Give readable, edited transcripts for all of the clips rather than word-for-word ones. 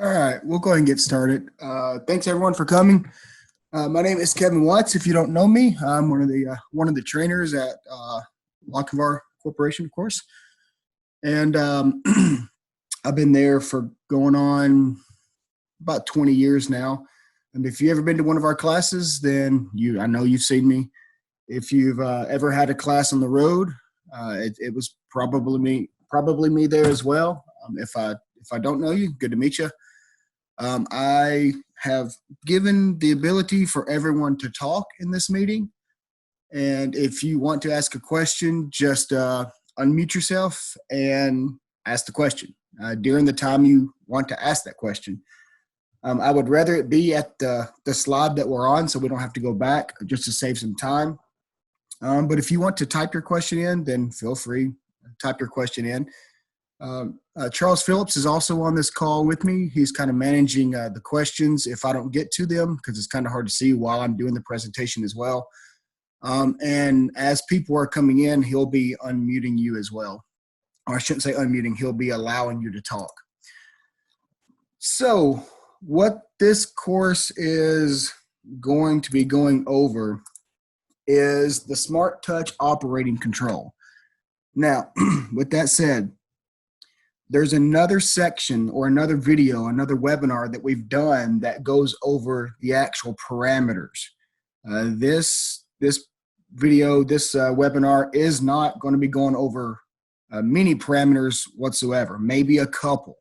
All right, we'll go ahead and get started. Thanks everyone for coming. My name is Kevin Watts. If you don't know me, I'm one of the trainers at Lochinvar Corporation, of course, and I've been there for going on about 20 years now. And if you've ever been to one of our classes, then I know you've seen me. If you've ever had a class on the road, it was probably me there as well. If I don't know you, good to meet you. I have given the ability for everyone to talk in this meeting. And if you want to ask a question, just unmute yourself and ask the question during the time you want to ask that question. I would rather it be at the slide that we're on so we don't have to go back just to save some time. But if you want to type your question in, then feel free to type your question in. Charles Phillips is also on this call with me. He's kind of managing the questions if I don't get to them, because it's kind of hard to see while I'm doing the presentation as well. And as people are coming in, he'll be unmuting you as well. Or I shouldn't say unmuting, he'll be allowing you to talk. So what this course is going to be going over is the Smart Touch operating control. Now, with that said, there's another section or another video, another webinar that we've done that goes over the actual parameters. This webinar is not going to be going over many parameters whatsoever, maybe a couple.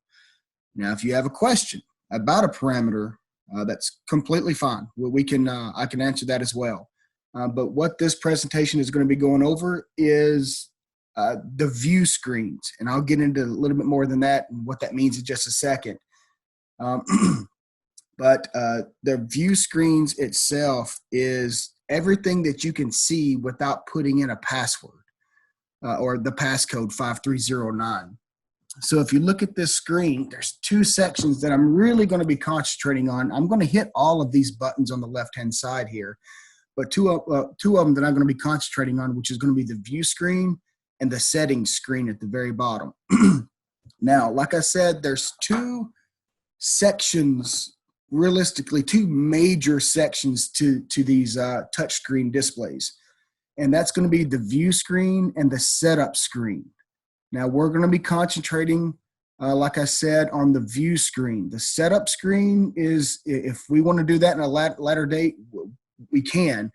Now, if you have a question about a parameter, that's completely fine. I can answer that as well. But what this presentation is going to be going over is the view screens, and I'll get into a little bit more than that and what that means in just a second. But the view screens itself is everything that you can see without putting in a password or the passcode 5309. So if you look at this screen, there's two sections that I'm really going to be concentrating on. I'm going to hit all of these buttons on the left-hand side here, but two of them that I'm going to be concentrating on, which is going to be the view screen and the settings screen at the very bottom. Now, like I said, there's two sections, realistically, two major sections to these touchscreen displays. And that's going to be the view screen and the setup screen. Now, we're going to be concentrating, like I said, on the view screen. The setup screen is, if we want to do that in a later date, we can.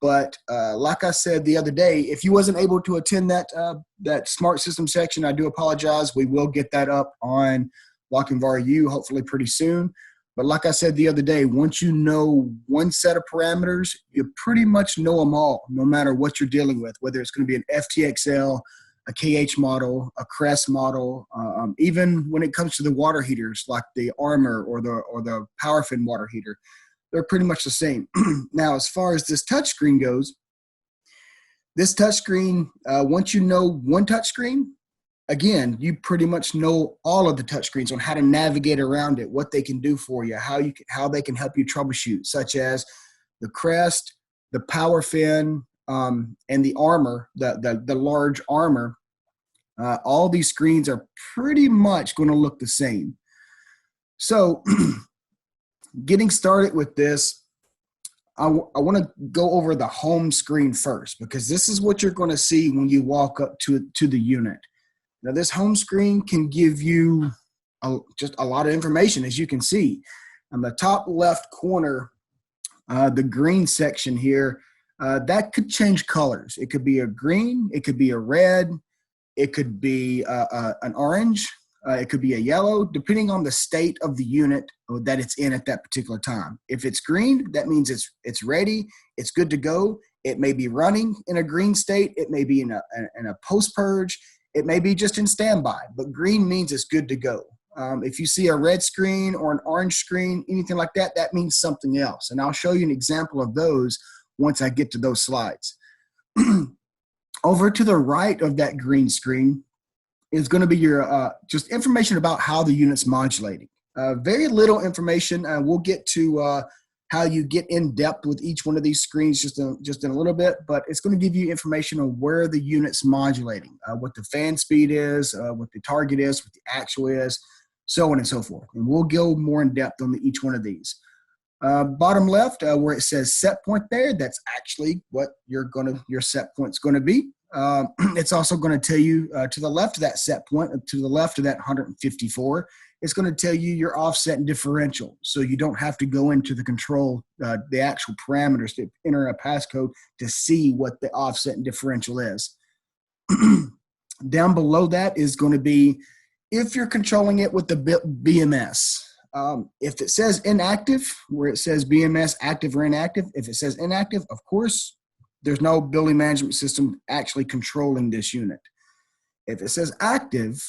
But like I said the other day, if you wasn't able to attend that smart system section, I do apologize. We will get that up on Lochinvar U hopefully pretty soon. But like I said the other day, once you know one set of parameters, you pretty much know them all, no matter what you're dealing with, whether it's going to be an FTXL, a KH model, a Crest model, even when it comes to the water heaters like the Armor or the Powerfin water heater. They're pretty much the same. Now, as far as this touchscreen goes, this touchscreen, once you know one touchscreen, again, you pretty much know all of the touchscreens on how to navigate around it, what they can do for you, how they can help you troubleshoot, such as the Crest, the Powerfin, and the Armor, the large Armor. All these screens are pretty much going to look the same. So getting started with this, I want to go over the home screen first, because this is what you're going to see when you walk up to the unit. Now, this home screen can give you just a lot of information, as you can see. On the top left corner, the green section here, that could change colors. It could be a green, it could be a red, it could be an orange. It could be a yellow, depending on the state of the unit that it's in at that particular time. If it's green, that means it's ready, it's good to go. It may be running in a green state. It may be in a post-purge. It may be just in standby, but green means it's good to go. If you see a red screen or an orange screen, anything like that, that means something else. And I'll show you an example of those once I get to those slides. Over to the right of that green screen is going to be your just information about how the unit's modulating. Very little information. We'll get to how you get in depth with each one of these screens just in a little bit, but it's going to give you information on where the unit's modulating, what the fan speed is, what the target is, what the actual is, so on and so forth. And we'll go more in depth on each one of these. Bottom left, where it says set point there, that's actually what your set point's going to be. It's also going to tell you to the left of that set point, to the left of that 154, it's going to tell you your offset and differential. So you don't have to go into the control, the actual parameters to enter a passcode to see what the offset and differential is. Down below that is going to be if you're controlling it with the BMS. If it says inactive, where it says BMS active or inactive, if it says inactive, of course, there's no building management system actually controlling this unit. If it says active,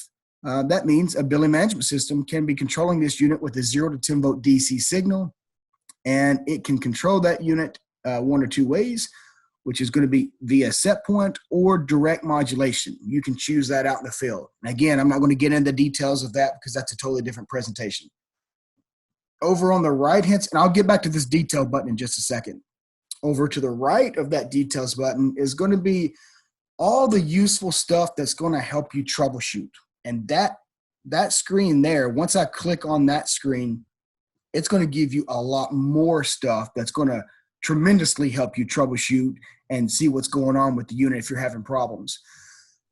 that means a building management system can be controlling this unit with a 0 to 10 volt DC signal, and it can control that unit one or two ways, which is going to be via set point or direct modulation. You can choose that out in the field. And again, I'm not going to get into the details of that because that's a totally different presentation. Over on the right hand, and I'll get back to this detail button in just a second. Over to the right of that details button is going to be all the useful stuff that's going to help you troubleshoot. And that screen there, once I click on that screen, it's going to give you a lot more stuff that's going to tremendously help you troubleshoot and see what's going on with the unit if you're having problems.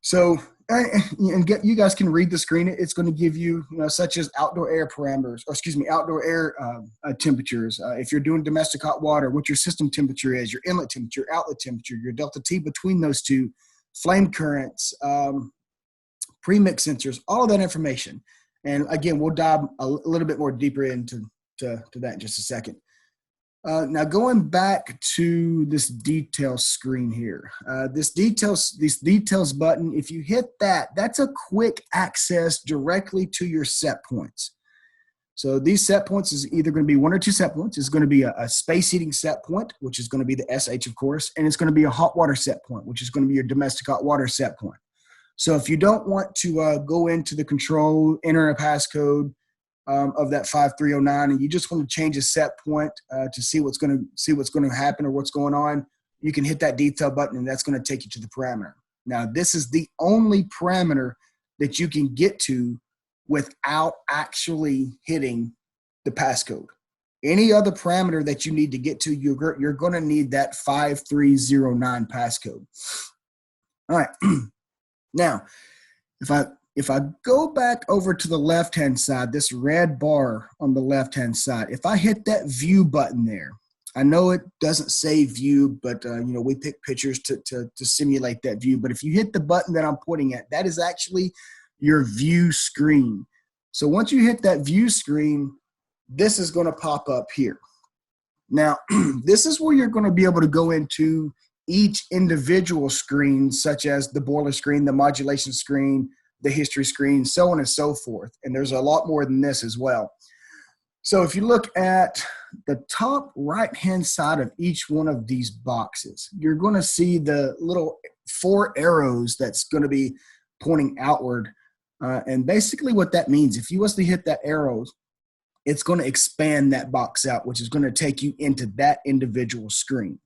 So, and you guys can read the screen. It's going to give you, such as outdoor air parameters, or excuse me, outdoor air temperatures. If you're doing domestic hot water, what your system temperature is, your inlet temperature, outlet temperature, your delta T between those two, flame currents, premix sensors, all of that information. And again, we'll dive a little bit more deeper into that in just a second. Now going back to this details screen here, this details button, if you hit that, that's a quick access directly to your set points. So these set points is either going to be one or two set points. It's going to be a space heating set point, which is going to be the SH, of course, and it's going to be a hot water set point, which is going to be your domestic hot water set point. So if you don't want to go into the control, enter a passcode of that 5309, and you just want to change a set point to see what's going to happen or what's going on, you can hit that detail button, and that's going to take you to the parameter. Now, this is the only parameter that you can get to without actually hitting the passcode. Any other parameter that you need to get to, you're going to need that 5309 passcode. All right. Now, if I go back over to the left-hand side, this red bar on the left-hand side, if I hit that view button there, I know it doesn't say view, but we pick pictures to simulate that view. But if you hit the button that I'm pointing at, that is actually your view screen. So once you hit that view screen, this is going to pop up here. Now, this is where you're going to be able to go into each individual screen, such as the boiler screen, the modulation screen, the history screen, so on and so forth. And there's a lot more than this as well. So if you look at the top right-hand side of each one of these boxes, you're going to see the little 4 arrows that's going to be pointing outward. And basically what that means, if you was to hit that arrow, it's going to expand that box out, which is going to take you into that individual screen.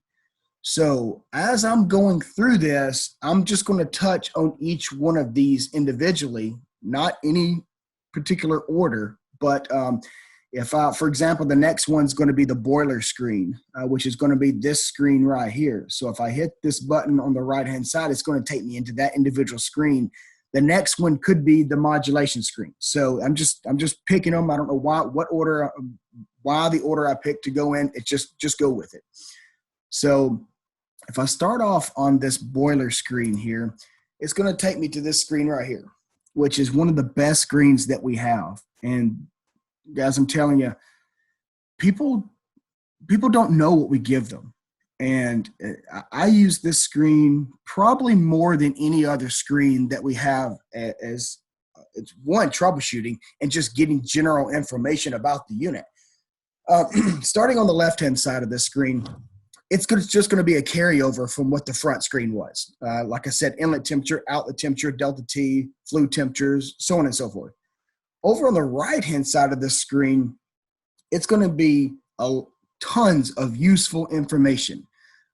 So as I'm going through this, I'm just going to touch on each one of these individually, not any particular order. But for example, the next one's going to be the boiler screen, which is going to be this screen right here. So if I hit this button on the right-hand side, it's going to take me into that individual screen. The next one could be the modulation screen. So I'm just picking them. I don't know why the order I picked to go in. It's just go with it. So if I start off on this boiler screen here, it's going to take me to this screen right here, which is one of the best screens that we have. And guys, I'm telling you, people don't know what we give them. And I use this screen probably more than any other screen that we have as it's one, troubleshooting and just getting general information about the unit. Starting on the left-hand side of this screen, it's just going to be a carryover from what the front screen was. Like I said, inlet temperature, outlet temperature, delta T, flue temperatures, so on and so forth. Over on the right-hand side of the screen, it's going to be tons of useful information.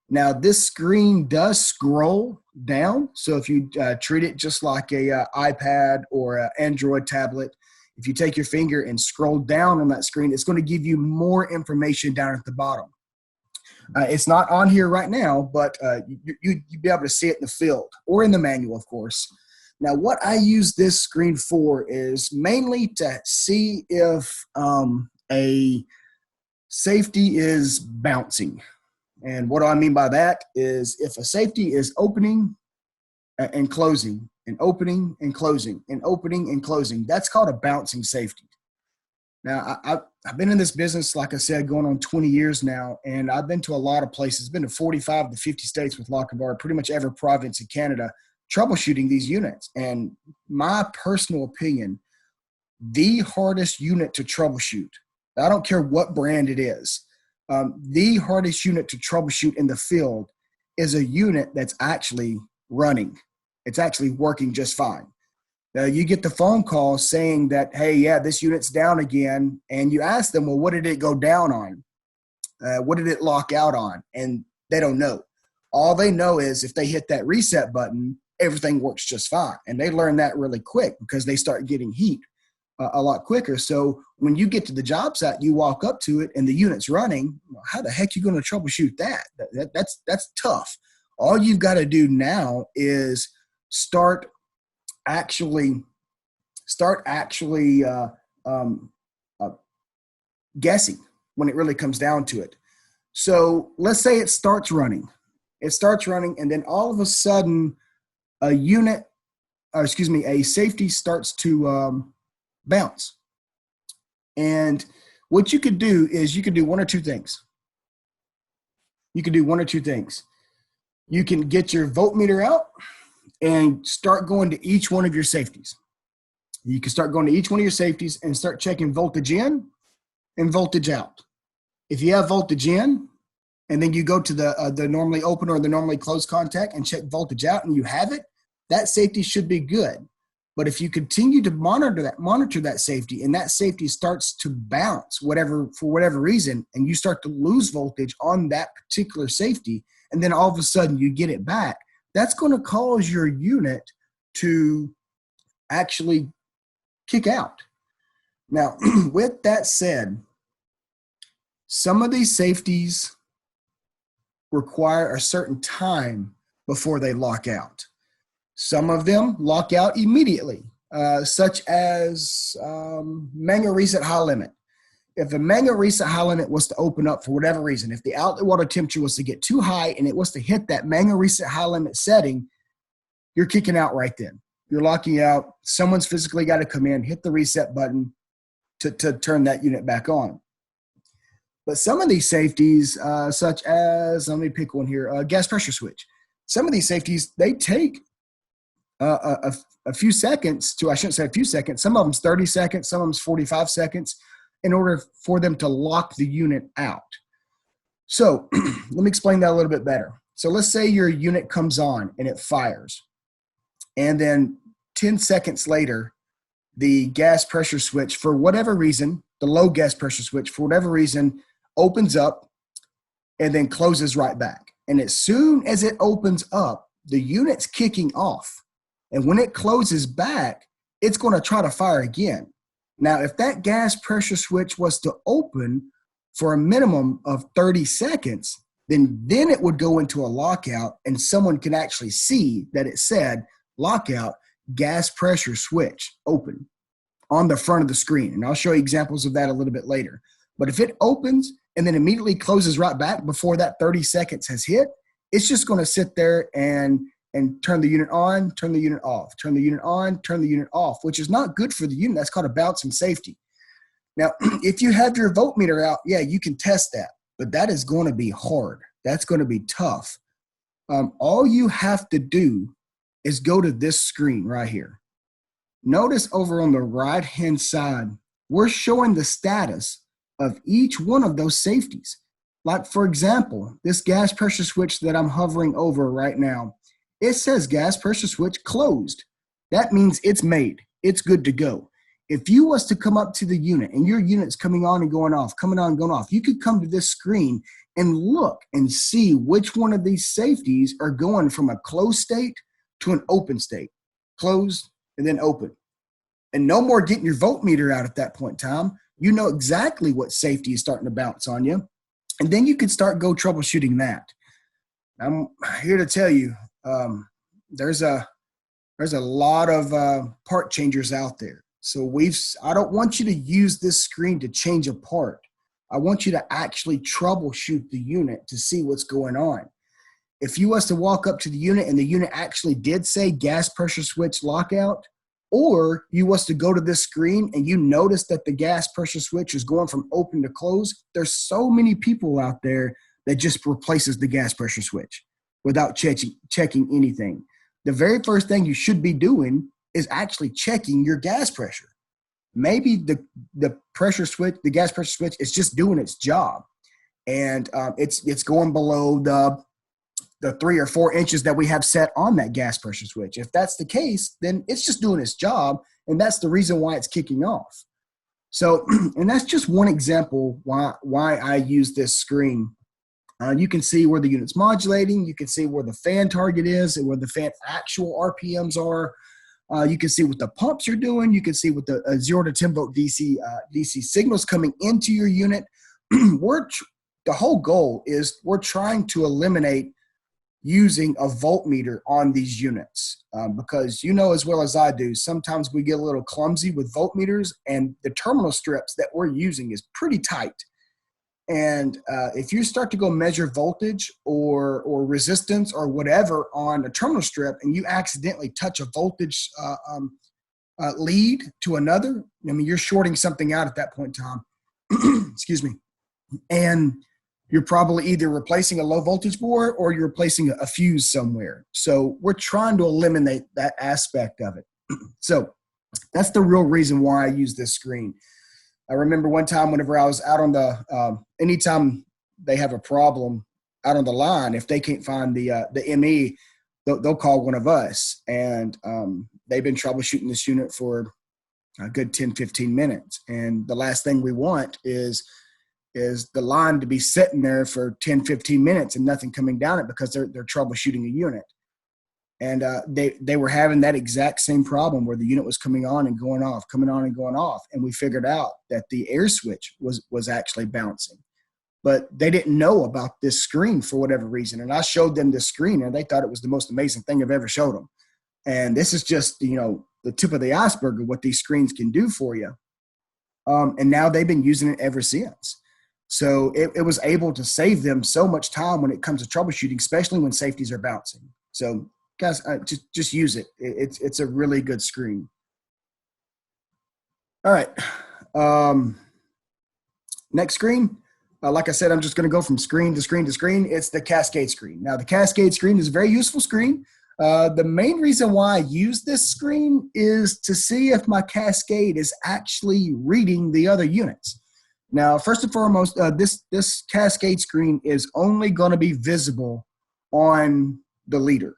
Now, this screen does scroll down. So if you treat it just like a iPad or an Android tablet, If you take your finger and scroll down on that screen, it's going to give you more information down at the bottom. It's not on here right now, but you'd be able to see it in the field or in the manual, of course. Now, what I use this screen for is mainly to see if a safety is bouncing. And what do I mean by that is if a safety is opening and closing and opening and closing and opening and closing, that's called a bouncing safety. Now, I've been in this business, like I said, going on 20 years now, and I've been to a lot of places. Been to 45 to 50 states with Lochinvar, pretty much every province in Canada, troubleshooting these units. And my personal opinion, the hardest unit to troubleshoot, I don't care what brand it is, the hardest unit to troubleshoot in the field is a unit that's actually running. It's actually working just fine. You get the phone call saying that, hey, yeah, this unit's down again. And you ask them, well, what did it go down on? What did it lock out on? And they don't know. All they know is if they hit that reset button, everything works just fine. And they learn that really quick because they start getting heat a lot quicker. So when you get to the job site, you walk up to it and the unit's running. How the heck are you going to troubleshoot that? That's tough. All you've got to do now is start actually guessing when it really comes down to it. So let's say it starts running. And then all of a sudden a safety starts to bounce. And what you could do is you could do one or two things. You can get your voltmeter out and start going to each one of your safeties. You can start going to each one of your safeties and start checking voltage in and voltage out. If you have voltage in, and then you go to the normally open or the normally closed contact and check voltage out and you have it, that safety should be good. But if you continue to monitor that safety and that safety starts to bounce for whatever reason, and you start to lose voltage on that particular safety, and then all of a sudden you get it back, that's going to cause your unit to actually kick out. Now, with that said, some of these safeties require a certain time before they lock out. Some of them lock out immediately, such as manual reset high limit. If the manual reset high limit was to open up for whatever reason, if the outlet water temperature was to get too high and it was to hit that manual reset high limit setting, you're kicking out right then. You're locking out. Someone's physically got to come in, hit the reset button to turn that unit back on. But some of these safeties, such as, let me pick one here, gas pressure switch. Some of these safeties, they take a few seconds I shouldn't say a few seconds, some of them's 30 seconds, some of them's 45 seconds in order for them to lock the unit out. So let me explain that a little bit better. So let's say your unit comes on and it fires. And then 10 seconds later, the gas pressure switch, for whatever reason, the low gas pressure switch, for whatever reason, opens up and then closes right back. And as soon as it opens up, the unit's kicking off. And when it closes back, it's going to try to fire again. Now, if that gas pressure switch was to open for a minimum of 30 seconds, then it would go into a lockout and someone can actually see that it said lockout, gas pressure switch open on the front of the screen. And I'll show you examples of that a little bit later. But if it opens and then immediately closes right back before that 30 seconds has hit, it's just going to sit there and turn the unit on, turn the unit off, turn the unit on, turn the unit off, which is not good for the unit. That's called a bouncing safety. Now, if you have your voltmeter out, yeah, you can test that, but that is going to be hard. That's going to be tough. All you have to do is go to this screen right here. Notice over on the right-hand side, we're showing the status of each one of those safeties. Like, for example, this gas pressure switch that I'm hovering over right now, it says gas pressure switch closed. That means it's made. It's good to go. If you was to come up to the unit and your unit's coming on and going off, coming on and going off, you could come to this screen and look and see which one of these safeties are going from a closed state to an open state. Closed and then open. and no more getting your voltmeter out at that point in time. You know exactly what safety is starting to bounce on you. And then you can start troubleshooting that. I'm here to tell you, there's a lot of part changers out there. So I don't want you to use this screen to change a part. I want you to actually troubleshoot the unit to see what's going on. If you was to walk up to the unit and the unit actually did say gas pressure switch lockout, or you was to go to this screen and you notice that the gas pressure switch is going from open to close, there's so many people out there that just replaces the gas pressure switch without checking anything. The very first thing you should be doing is actually checking your gas pressure. Maybe the pressure switch, the gas pressure switch, is just doing its job, and it's going below the 3 or 4 inches that we have set on that gas pressure switch. If that's the case, then it's just doing its job, and that's the reason why it's kicking off. So, and that's just one example why I use this screen. You can see where the unit's modulating. You can see where the fan target is and where the fan actual RPMs are. You can see what the pumps are doing. You can see what the 0 to 10 volt DC signals coming into your unit. The whole goal is we're trying to eliminate using a voltmeter on these units, because you know as well as I do, sometimes we get a little clumsy with voltmeters, and the terminal strips that we're using is pretty tight. And if you start to go measure voltage or resistance or whatever on a terminal strip, and you accidentally touch a voltage lead to another, I mean, you're shorting something out at that point in time. Excuse me. And you're probably either replacing a low voltage board or you're replacing a fuse somewhere. So we're trying to eliminate that aspect of it. So that's the real reason why I use this screen. I remember one time whenever I was out on the, anytime they have a problem out on the line, if they can't find the ME, they'll call one of us. And they've been troubleshooting this unit for a good 10, 15 minutes. And the last thing we want is the line to be sitting there for 10, 15 minutes and nothing coming down it because they're troubleshooting a unit. And they were having that exact same problem where the unit was coming on and going off, coming on and going off. And we figured out that the air switch was actually bouncing. But they didn't know about this screen for whatever reason. And I showed them this screen, and they thought it was the most amazing thing I've ever showed them. And this is just, the tip of the iceberg of what these screens can do for you. And now they've been using it ever since. So it was able to save them so much time when it comes to troubleshooting, especially when safeties are bouncing. So guys, just use it. It's a really good screen. All right. Next screen. Like I said, I'm just going to go from screen to screen to screen. It's the Cascade Screen. Now, the Cascade Screen is a very useful screen. The main reason why I use this screen is to see if my Cascade is actually reading the other units. Now, first and foremost, this Cascade Screen is only going to be visible on the leader.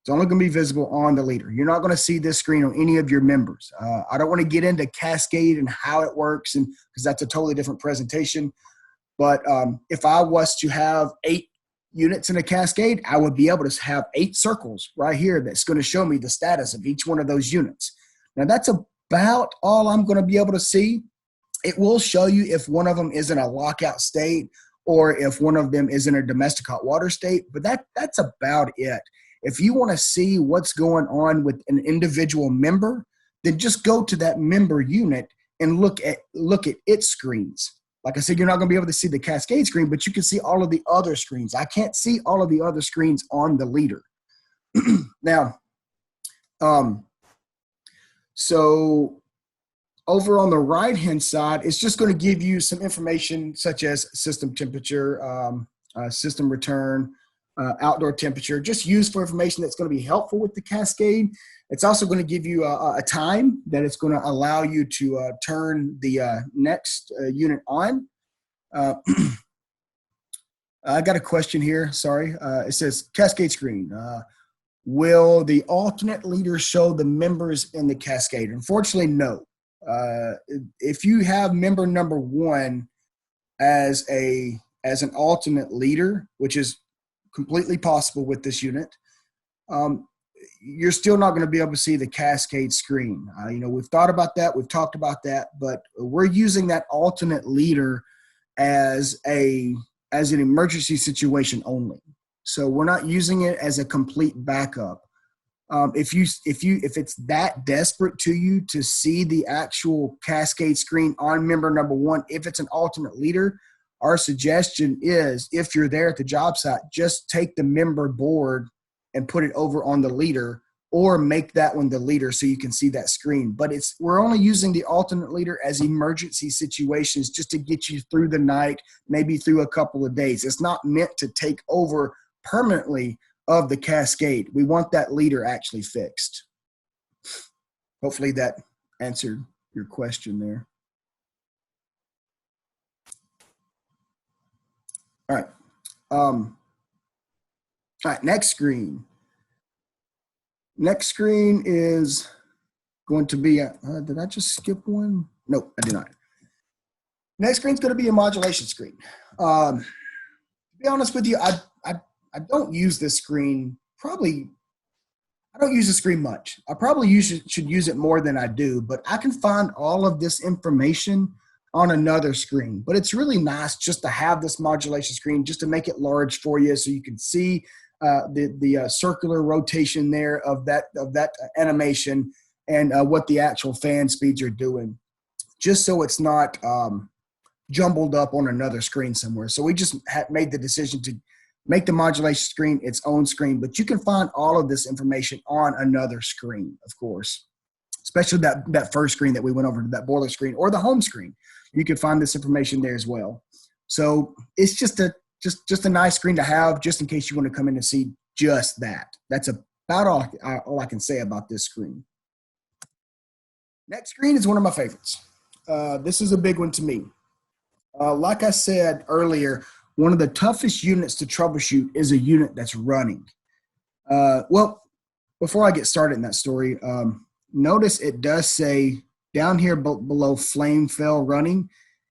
It's only going to be visible on the leader. You're not going to see this screen on any of your members. I don't want to get into Cascade and how it works, and because that's a totally different presentation. But if I was to have 8 units in a Cascade, I would be able to have 8 circles right here that's going to show me the status of each one of those units. Now, that's about all I'm going to be able to see. It will show you if one of them is in a lockout state or if one of them is in a domestic hot water state, but that's about it. If you want to see what's going on with an individual member, then just go to that member unit and look at its screens. Like I said, you're not going to be able to see the Cascade screen, but you can see all of the other screens. I can't see all of the other screens on the leader. Now, so over on the right-hand side, it's just going to give you some information such as system temperature, system return, outdoor temperature, just used for information that's going to be helpful with the Cascade. It's also going to give you a time that it's going to allow you to turn the next unit on. I got a question here. Sorry. It says, Cascade Screen. Will the alternate leader show the members in the Cascade? Unfortunately, no. If you have member number 1 as an alternate leader, which is completely possible with this unit, you're still not going to be able to see the Cascade screen. You know, we've thought about that, we've talked about that, but we're using that alternate leader as an emergency situation only. So we're not using it as a complete backup. If it's that desperate to you to see the actual Cascade screen on member number one, if it's an alternate leader, our suggestion is, if you're there at the job site, just take the member board and put it over on the leader, or make that one the leader so you can see that screen. But we're only using the alternate leader as emergency situations, just to get you through the night, maybe through a couple of days. It's not meant to take over permanently of the Cascade. We want that leader actually fixed. Hopefully that answered your question there. All right. All right, next screen. Next screen is going to be, did I just skip one? Nope, I did not. Next screen is going to be a modulation screen. To be honest with you, I don't use this screen. I don't use the screen much. I probably should use it more than I do, but I can find all of this information on another screen. But it's really nice just to have this modulation screen, just to make it large for you so you can see the circular rotation there of that animation, and what the actual fan speeds are doing, just so it's not jumbled up on another screen somewhere. So we just made the decision to make the modulation screen its own screen, but you can find all of this information on another screen, of course, especially that first screen that we went over to, that boiler screen or the home screen. You can find this information there as well. So it's just a nice screen to have, just in case you want to come in and see just that. That's about all I can say about this screen. Next screen is one of my favorites. This is a big one to me. Like I said earlier, one of the toughest units to troubleshoot is a unit that's running. Well, before I get started in that story, notice it does say down here below flame fail running,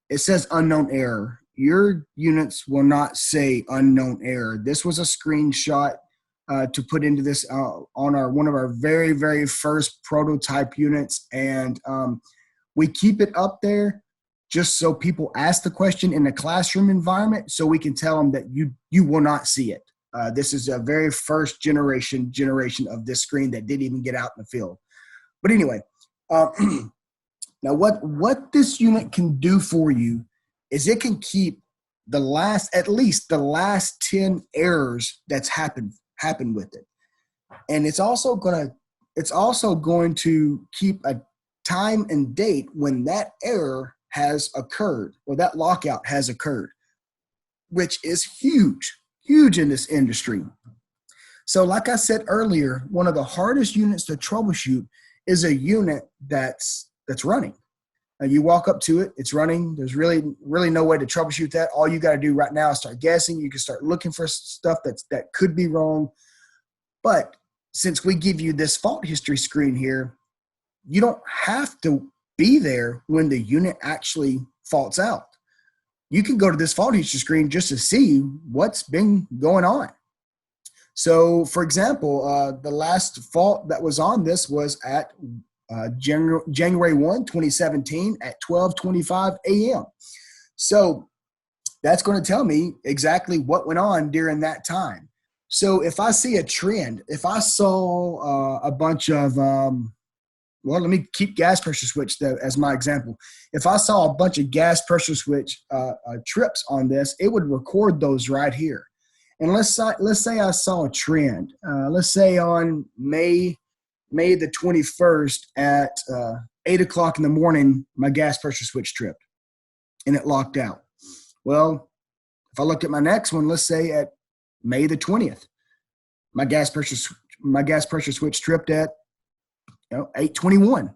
it says unknown error. Your units will not say unknown error. This was a screenshot to put into this on one of our very, very first prototype units. And we keep it up there just so people ask the question in a classroom environment, so we can tell them that you will not see it. This is a very first generation of this screen that didn't even get out in the field. But anyway, now what this unit can do for you is it can keep at least the last 10 errors that's happened with it. And it's also going to keep a time and date when that error has occurred, or that lockout has occurred, which is huge in this industry. So like I said earlier, one of the hardest units to troubleshoot is a unit that's running. You walk up to it, it's running. There's really no way to troubleshoot that. All you got to do right now is start guessing. You can start looking for stuff that could be wrong. But since we give you this fault history screen here, you don't have to be there when the unit actually faults out. You can go to this fault history screen just to see what's been going on. So, for example, the last fault that was on this was at January 1, 2017 at 12:25 a.m. So that's going to tell me exactly what went on during that time. So if I see a trend, if I saw a bunch of, let me keep gas pressure switch as my example. If I saw a bunch of gas pressure switch trips on this, it would record those right here. And let's say I saw a trend. Let's say on May the 21st at 8 o'clock in the morning, my gas pressure switch tripped and it locked out. Well, if I look at my next one, let's say at May the 20th, my gas pressure switch tripped at 8:21.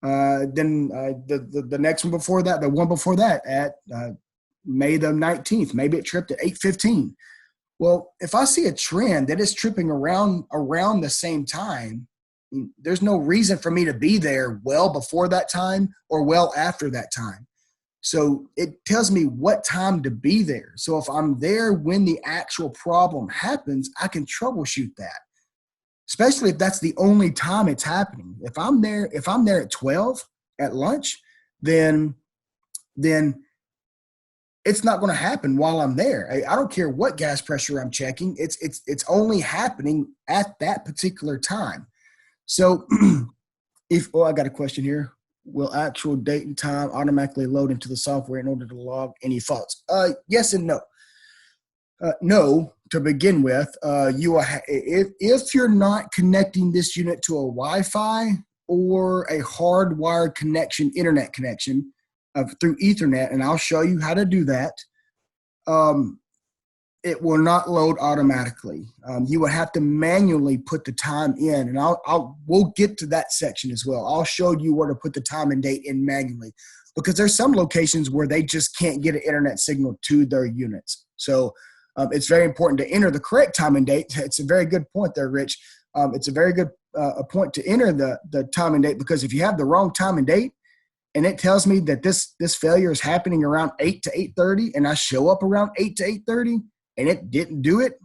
Then the next one before that, the one before that at May the 19th, maybe it tripped at 8:15. Well, if I see a trend that is tripping around the same time, there's no reason for me to be there well before that time or well after that time. So it tells me what time to be there. So if I'm there when the actual problem happens, I can troubleshoot that. especially if that's the only time it's happening. If I'm there at 12 at lunch, then it's not going to happen while I'm there. I don't care what gas pressure I'm checking. It's only happening at that particular time. So I got a question here. Will actual date and time automatically load into the software in order to log any faults? Yes and no. No, to begin with, if you're not connecting this unit to a Wi-Fi or a hardwired connection, internet connection through Ethernet, and I'll show you how to do that, it will not load automatically. You will have to manually put the time in, and we'll get to that section as well. I'll show you where to put the time and date in manually, because there's some locations where they just can't get an internet signal to their units. So it's very important to enter the correct time and date. It's a very good point there, Rich. It's a very good point to enter the time and date, because if you have the wrong time and date, and it tells me that this failure is happening around 8 to 8:30, and I show up around 8 to 8:30, and it didn't do it,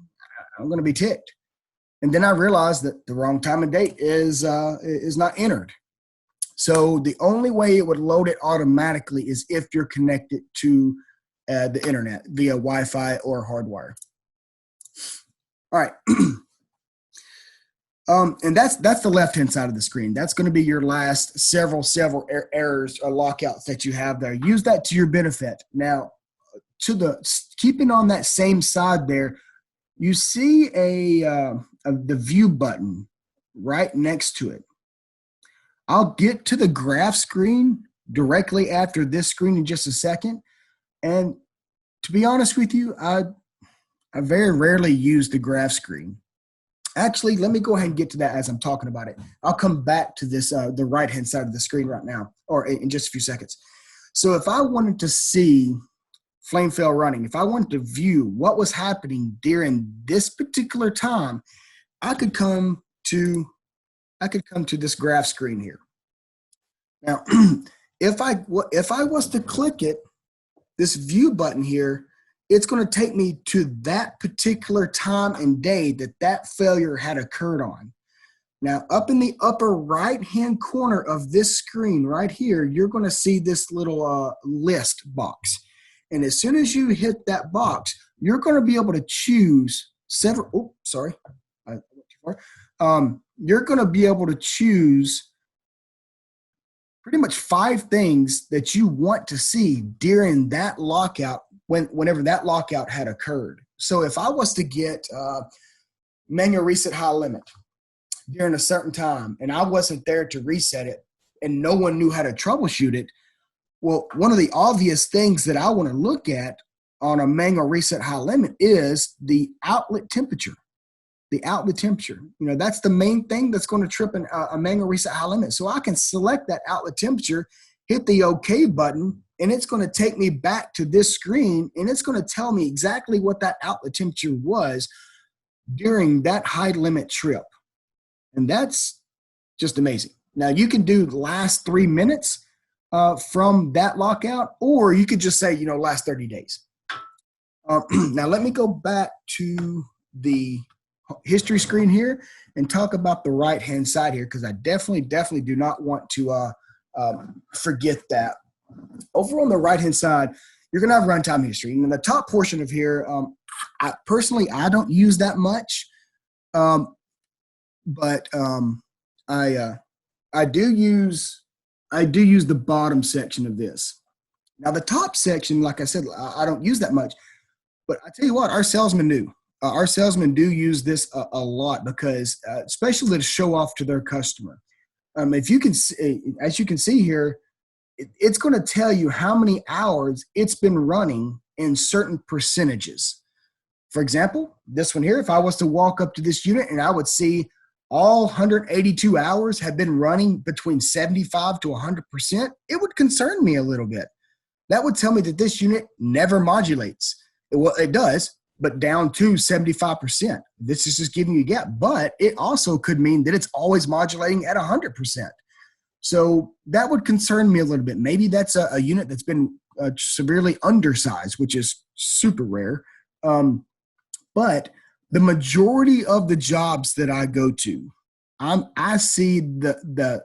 I'm going to be ticked. And then I realize that the wrong time and date is not entered. So the only way it would load it automatically is if you're connected to the internet via Wi-Fi or hardwire. All right. And that's the left-hand side of the screen. That's going to be your last several errors or lockouts that you have there. Use that to your benefit. Now, keeping on that same side there, you see the view button right next to it. I'll get to the graph screen directly after this screen in just a second. And to be honest with you, I very rarely use the graph screen. Actually, let me go ahead and get to that as I'm talking about it. I'll come back to this, the right-hand side of the screen right now, or in just a few seconds. So if I wanted to see flame fail running, if I wanted to view what was happening during this particular time, I could come to this graph screen here. Now, if I was to click it, this view button here, it's going to take me to that particular time and day that failure had occurred on. Now, up in the upper right-hand corner of this screen right here, you're going to see this little list box. And as soon as you hit that box, you're going to be able to choose several. Oh, sorry. I went too far. You're going to be able to choose pretty much 5 things that you want to see during that lockout, whenever that lockout had occurred. So if I was to get manual reset high limit during a certain time, and I wasn't there to reset it, and no one knew how to troubleshoot it, well, one of the obvious things that I want to look at on a manual reset high limit is the outlet temperature. The outlet temperature, that's the main thing that's going to trip a manual reset high limit. So I can select that outlet temperature, hit the OK button, and it's going to take me back to this screen, and it's going to tell me exactly what that outlet temperature was during that high limit trip. And that's just amazing. Now, you can do the last 3 minutes from that lockout, or you could just say, last 30 days. Now, let me go back to the history screen here and talk about the right-hand side here, because I definitely do not want to forget that. Over on the right-hand side, you're going to have runtime history. And in the top portion of here, I don't use that much, but I do use the bottom section of this. Now, the top section, like I said, I don't use that much. But I tell you what, our salesmen do. Our salesmen do use this a lot, because especially to show off to their customer. If you can see, as you can see here, it's going to tell you how many hours it's been running in certain percentages. For example, this one here, if I was to walk up to this unit and I would see all 182 hours have been running between 75 to 100%, it would concern me a little bit. That would tell me that this unit never modulates. Well, it does, but down to 75%. This is just giving you a gap, but it also could mean that it's always modulating at 100%. So that would concern me a little bit. Maybe that's a unit that's been severely undersized, which is super rare. But The majority of the jobs that I go to, I see the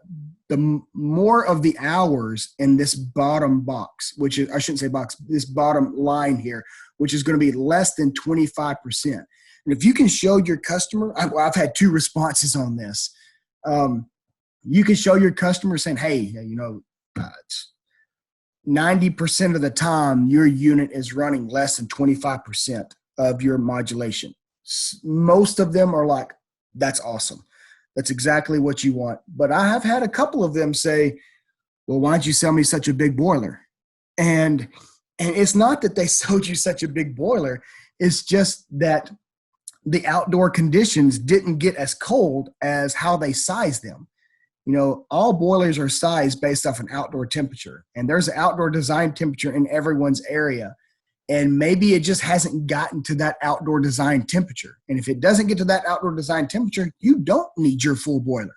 more of the hours in this bottom box, which is, I shouldn't say box, this bottom line here, which is going to be less than 25%. And if you can show your customer, I've had 2 responses on this. You can show your customer saying, hey, you know, 90% of the time your unit is running less than 25% of your modulation. Most of them are like, that's awesome. That's exactly what you want. But I have had a couple of them say, well, why don't you sell me such a big boiler? And it's not that they sold you such a big boiler. It's just that the outdoor conditions didn't get as cold as how they size them. You know, all boilers are sized based off an outdoor temperature, and there's an outdoor design temperature in everyone's area. And maybe it just hasn't gotten to that outdoor design temperature. And if it doesn't get to that outdoor design temperature, you don't need your full boiler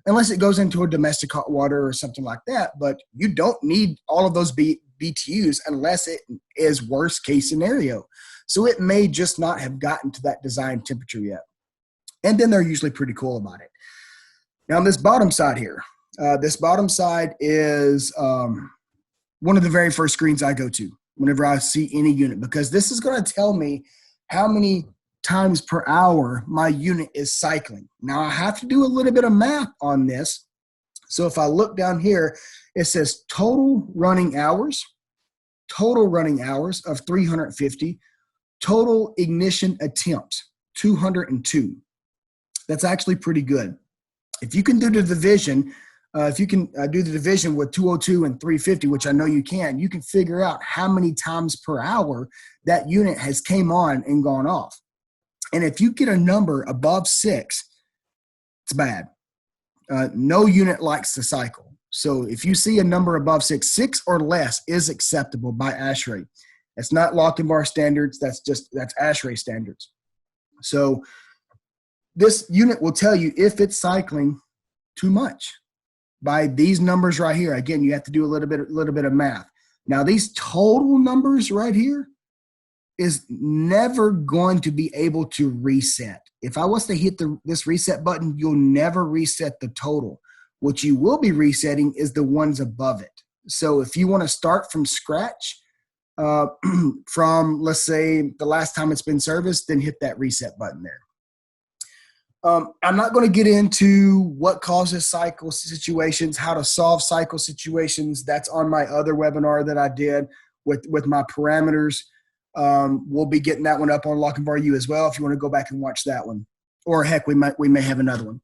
unless it goes into a domestic hot water or something like that. But you don't need all of those BTUs unless it is worst case scenario. So it may just not have gotten to that design temperature yet. And then they're usually pretty cool about it. Now on this bottom side here, this bottom side is one of the very first screens I go to whenever I see any unit, because this is going to tell me how many times per hour my unit is cycling. Now I have to do a little bit of math on this. So if I look down here, it says total running hours of 350, total ignition attempts, 202. That's actually pretty good. If you can do the division, if you can do the division with 202 and 350, which I know you can figure out how many times per hour that unit has came on and gone off. And if you get a number above 6, it's bad. No unit likes to cycle. So if you see a number above 6 or less is acceptable by ASHRAE. It's not Lochinvar standards. That's ASHRAE standards. So this unit will tell you if it's cycling too much by these numbers right here. Again, you have to do a little bit of math. Now these total numbers right here is never going to be able to reset. If I was to hit this reset button, you'll never reset the total. What you will be resetting is the ones above it. So if you want to start from scratch, from let's say the last time it's been serviced, then hit that reset button there. I'm not going to get into what causes cycle situations, how to solve cycle situations. That's on my other webinar that I did with my parameters. We'll be getting that one up on Lochinvar U as well if you want to go back and watch that one. Or heck, we may have another one.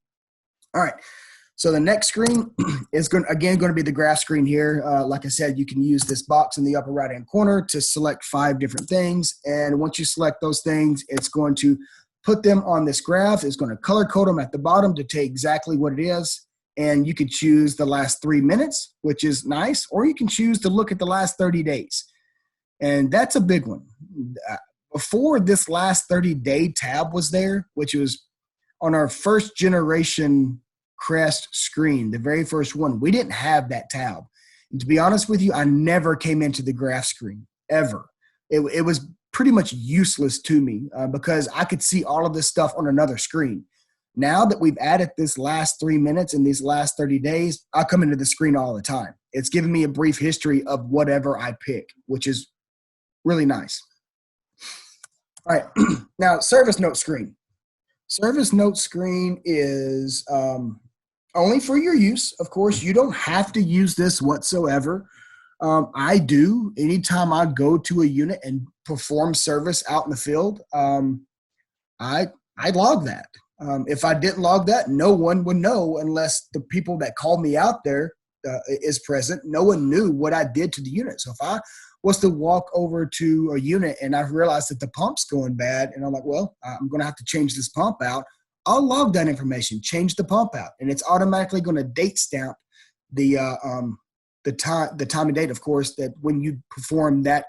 All right. So the next screen is going to be the graph screen here. Like I said, you can use this box in the upper right-hand corner to select 5 different things. And once you select those things, it's going to put them on this graph. It's going to color code them at the bottom to tell exactly what it is. And you can choose the last 3 minutes, which is nice, or you can choose to look at the last 30 days. And that's a big one. Before this last 30-day tab was there, which was on our first generation Crest screen, the very first one, we didn't have that tab. And to be honest with you, I never came into the graph screen, ever. It was pretty much useless to me because I could see all of this stuff on another screen. Now that we've added this last 3 minutes and these last 30 days, I come into the screen all the time. It's giving me a brief history of whatever I pick, which is really nice. All right, now service note screen. Service note screen is only for your use. Of course, you don't have to use this whatsoever. I do. Anytime I go to a unit and perform service out in the field, I log that. If I didn't log that, no one would know unless the people that called me out there is present. No one knew what I did to the unit. So if I was to walk over to a unit and I realized that the pump's going bad, and I'm like, well, I'm going to have to change this pump out, I'll log that information, change the pump out, and it's automatically going to date stamp the time and date, of course, that when you perform that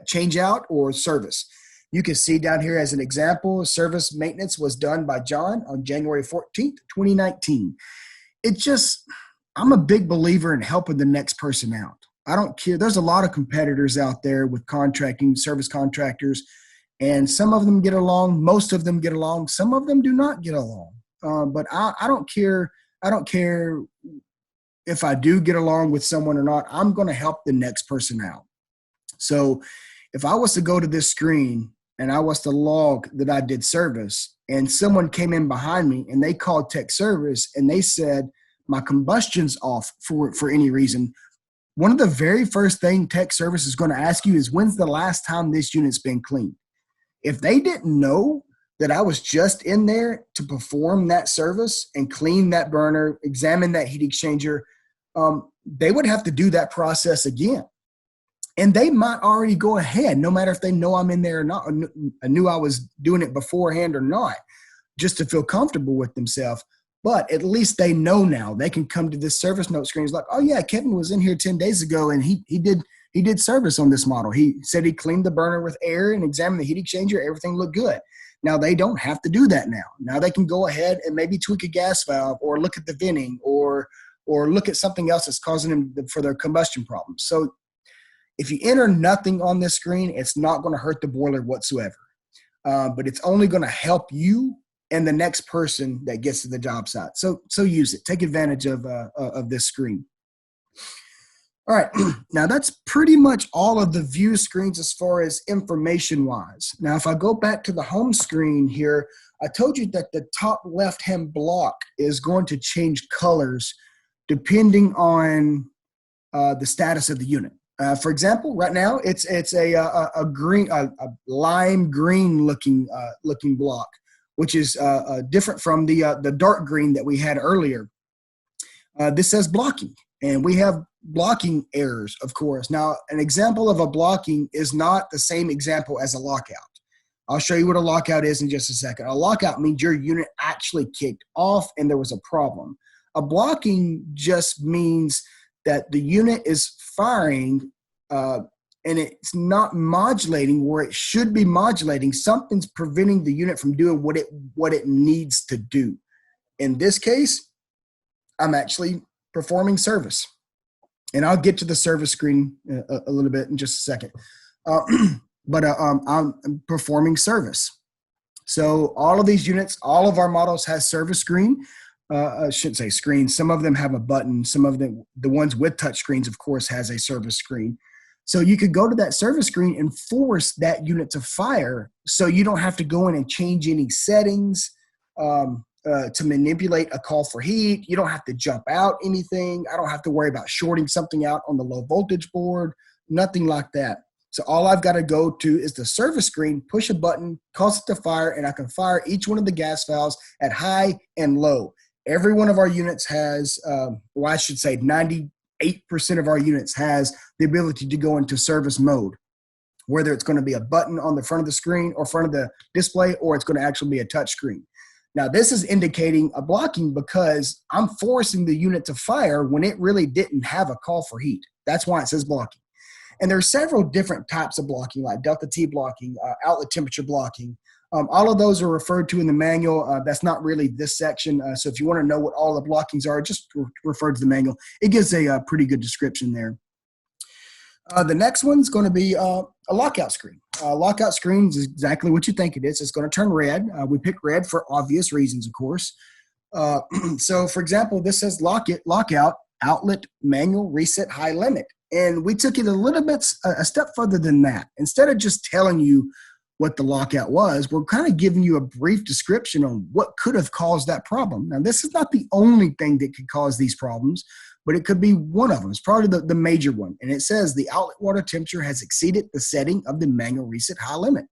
change out or service. You can see down here as an example, service maintenance was done by John on January 14th, 2019. I'm a big believer in helping the next person out. I don't care. There's a lot of competitors out there with contracting, service contractors, And some of them get along, most of them get along, some of them do not get along. But I don't care. I don't care if I do get along with someone or not. I'm going to help the next person out. So if I was to go to this screen and I was to log that I did service, and someone came in behind me and they called tech service and they said my combustion's off for any reason, one of the very first thing tech service is going to ask you is, when's the last time this unit's been cleaned? If they didn't know that I was just in there to perform that service and clean that burner, examine that heat exchanger, they would have to do that process again. And they might already go ahead, no matter if they know I'm in there or not. I knew I was doing it beforehand or not, just to feel comfortable with themselves. But at least they know now. They can come to this service note screen. It's like, oh yeah, Kevin was in here 10 days ago and he did service on this model. He said he cleaned the burner with air and examined the heat exchanger. Everything looked good. Now they don't have to do that now. Now they can go ahead and maybe tweak a gas valve or look at the venting or look at something else that's causing them for their combustion problems. So if you enter nothing on this screen, it's not going to hurt the boiler whatsoever. But it's only going to help you and the next person that gets to the job site. So use it. Take advantage of this screen. All right, now that's pretty much all of the view screens as far as information-wise. Now, if I go back to the home screen here, I told you that the top left-hand block is going to change colors depending on the status of the unit. For example, right now it's a green, a lime green looking block, which is different from the dark green that we had earlier. This says blocking, and we have blocking errors, of course. Now, an example of a blocking is not the same example as a lockout. I'll show you what a lockout is in just a second. A lockout means your unit actually kicked off and there was a problem. A blocking just means that the unit is firing and it's not modulating where it should be modulating. Something's preventing the unit from doing what it needs to do. In this case, I'm actually performing service. And I'll get to the service screen a little bit in just a second. But I'm performing service. So all of these units, all of our models has service screen. I shouldn't say screen. Some of them have a button. Some of them, the ones with touch screens, of course, has a service screen. So you could go to that service screen and force that unit to fire so you don't have to go in and change any settings to manipulate a call for heat. You don't have to jump out anything. I don't have to worry about shorting something out on the low voltage board, nothing like that. So all I've got to go to is the service screen, push a button, cause it to fire, and I can fire each one of the gas valves at high and low. Every one of our units has, well, I should say 98% of our units has the ability to go into service mode, whether it's going to be a button on the front of the screen or front of the display, or it's going to actually be a touch screen. Now, this is indicating a blocking because I'm forcing the unit to fire when it really didn't have a call for heat. That's why it says blocking. And there are several different types of blocking, like delta T blocking, outlet temperature blocking. All of those are referred to in the manual. That's not really this section. So if you want to know what all the blockings are, just refer to the manual. It gives a pretty good description there. The next one's going to be a lockout screen. Lockout screen is exactly what you think it is. It's going to turn red. We picked red for obvious reasons, of course. So, for example, this says lockout, outlet, manual, reset, high limit. And we took it a little bit, a step further than that. Instead of just telling you what the lockout was, we're kind of giving you a brief description on what could have caused that problem. Now, this is not the only thing that could cause these problems, but it could be one of them. It's probably the major one. And it says the outlet water temperature has exceeded the setting of the manual reset high limit.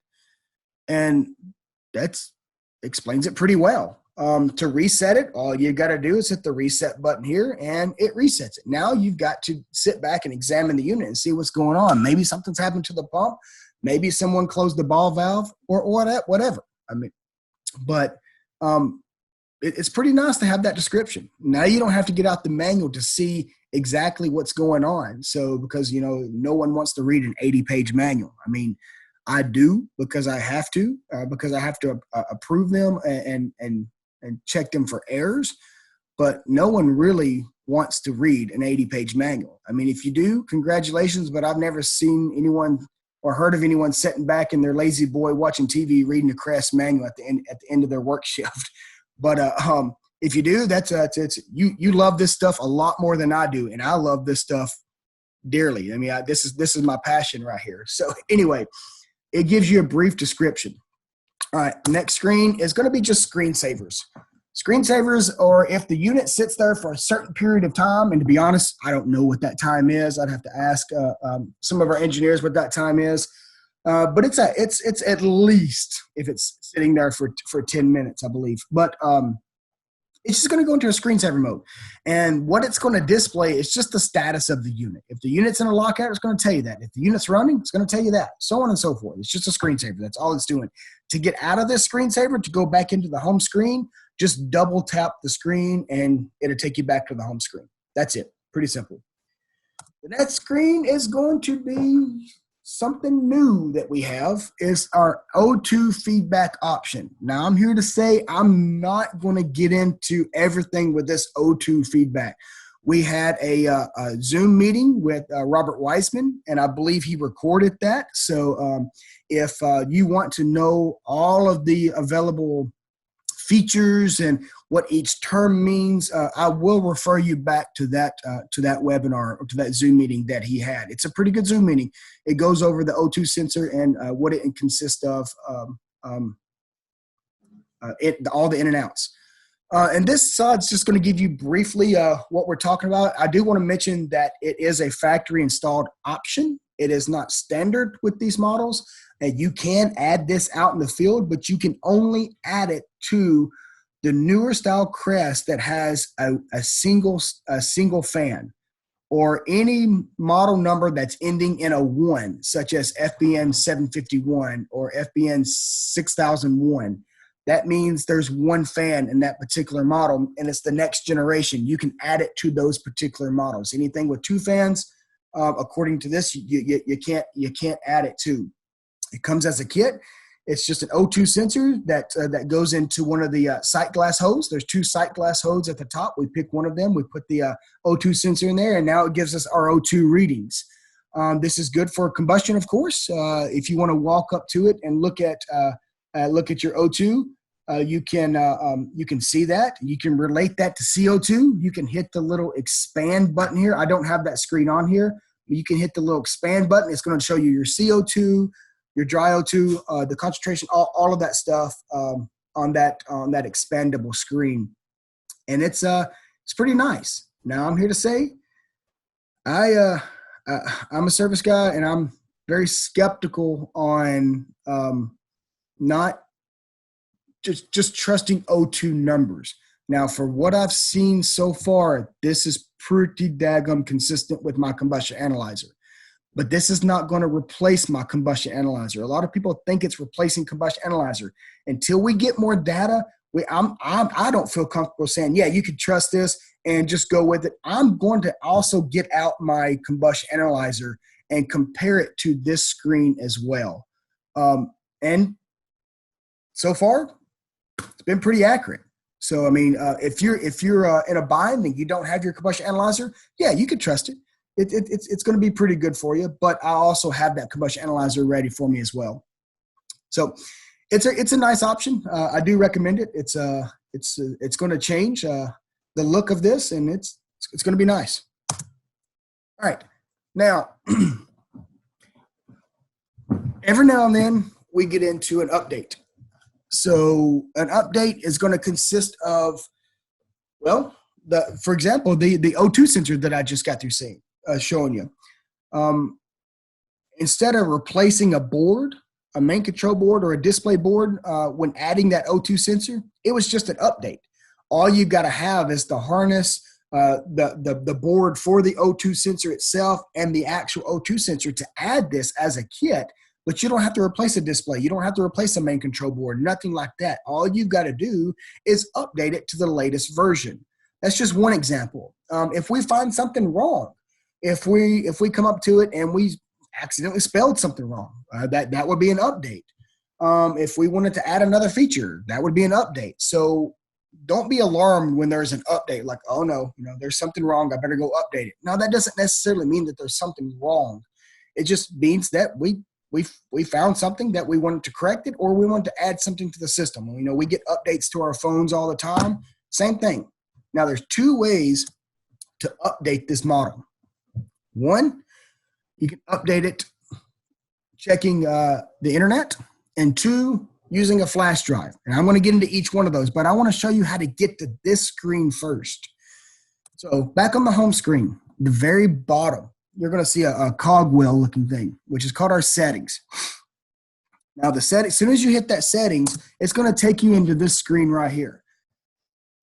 And that explains it pretty well. To reset it, all you got to do is hit the reset button here and it resets it. Now you've got to sit back and examine the unit and see what's going on. Maybe something's happened to the pump. Maybe someone closed the ball valve or whatever. I mean, but it's pretty nice to have that description. Now you don't have to get out the manual to see exactly what's going on. So because, you know, no one wants to read an 80-page manual. I mean, I do because I have to approve them and check them for errors. But no one really wants to read an 80-page manual. I mean, if you do, congratulations, but I've never seen anyone, or heard of anyone sitting back in their lazy boy watching TV reading the Crest manual at the end of their work shift. But if you do, you love this stuff a lot more than I do, and I love this stuff dearly. I mean, this is my passion right here. So anyway, it gives you a brief description. All right, next screen is going to be just screensavers. Screensavers, or if the unit sits there for a certain period of time, and to be honest, I don't know what that time is. I'd have to ask some of our engineers what that time is. But it's at least, if it's sitting there for 10 minutes, I believe. But it's just going to go into a screensaver mode. And what it's going to display is just the status of the unit. If the unit's in a lockout, it's going to tell you that. If the unit's running, it's going to tell you that. So on and so forth. It's just a screensaver. That's all it's doing. To get out of this screensaver, to go back into the home screen, just double tap the screen and it'll take you back to the home screen. That's it. Pretty simple. The next screen is going to be something new that we have, is our O2 feedback option. Now, I'm here to say I'm not going to get into everything with this O2 feedback. We had a Zoom meeting with Robert Weisman, and I believe he recorded that. So if you want to know all of the available features and what each term means, I will refer you back to that webinar, or to that Zoom meeting that he had. It's a pretty good Zoom meeting. It goes over the O2 sensor and what it consists of, all the in and outs. And this slide's just going to give you briefly what we're talking about. I do want to mention that it is a factory installed option. It is not standard with these models. And you can add this out in the field, but you can only add it to the newer style Crest that has a single fan, or any model number that's ending in a 1, such as FBN 751 or FBN 6001. That means there's one fan in that particular model, and it's the next generation. You can add it to those particular models. Anything with 2 fans, according to this, you can't add it to. It comes as a kit. It's just an O2 sensor that goes into one of the sight glass hoses. There's 2 sight glass hoses at the top. We pick one of them. We put the O2 sensor in there, and now it gives us our O2 readings. This is good for combustion, of course. If you want to walk up to it and look at your O2, you can see that. You can relate that to CO2. You can hit the little expand button here. I don't have that screen on here. But you can hit the little expand button. It's going to show you your CO2, your dry O2, the concentration, all of that stuff on that expandable screen, and it's pretty nice. Now, I'm here to say, I'm a service guy, and I'm very skeptical on not just trusting O2 numbers. Now, for what I've seen so far, this is pretty daggum consistent with my combustion analyzer. But this is not going to replace my combustion analyzer. A lot of people think it's replacing combustion analyzer. Until we get more data, I don't feel comfortable saying, yeah, you can trust this and just go with it. I'm going to also get out my combustion analyzer and compare it to this screen as well. And so far, it's been pretty accurate. So, I mean, if you're in a bind and you don't have your combustion analyzer, yeah, you can trust it. It's going to be pretty good for you, but I also have that combustion analyzer ready for me as well. So it's a nice option. I do recommend it. It's going to change the look of this, and it's going to be nice. All right. Now, every now and then we get into an update. So an update is going to consist of, well, for example, the O2 sensor that I just got through showing you. Instead of replacing a board, a main control board or a display board, when adding that O2 sensor, it was just an update. All you got to have is the harness, the board for the O2 sensor itself, and the actual O2 sensor to add this as a kit. But you don't have to replace a display. You don't have to replace a main control board, nothing like that. All you've got to do is update it to the latest version. That's just one example. If we find something wrong, if we come up to it and we accidentally spelled something wrong, that would be an update. If we wanted to add another feature, that would be an update. So don't be alarmed when there's an update, like, oh no, there's something wrong, I better go update it. Now, that doesn't necessarily mean that there's something wrong. It just means that we we found something that we wanted to correct it, or we wanted to add something to the system. You know, we get updates to our phones all the time. Same thing. Now, there's two ways to update this model. One, you can update it checking the internet, and two, using a flash drive. And I'm going to get into each one of those, but I want to show you how to get to this screen first. So back on the home screen, the very bottom, you're going to see a cogwheel looking thing, which is called our settings. Now the settings, as soon as you hit that settings, it's going to take you into this screen right here.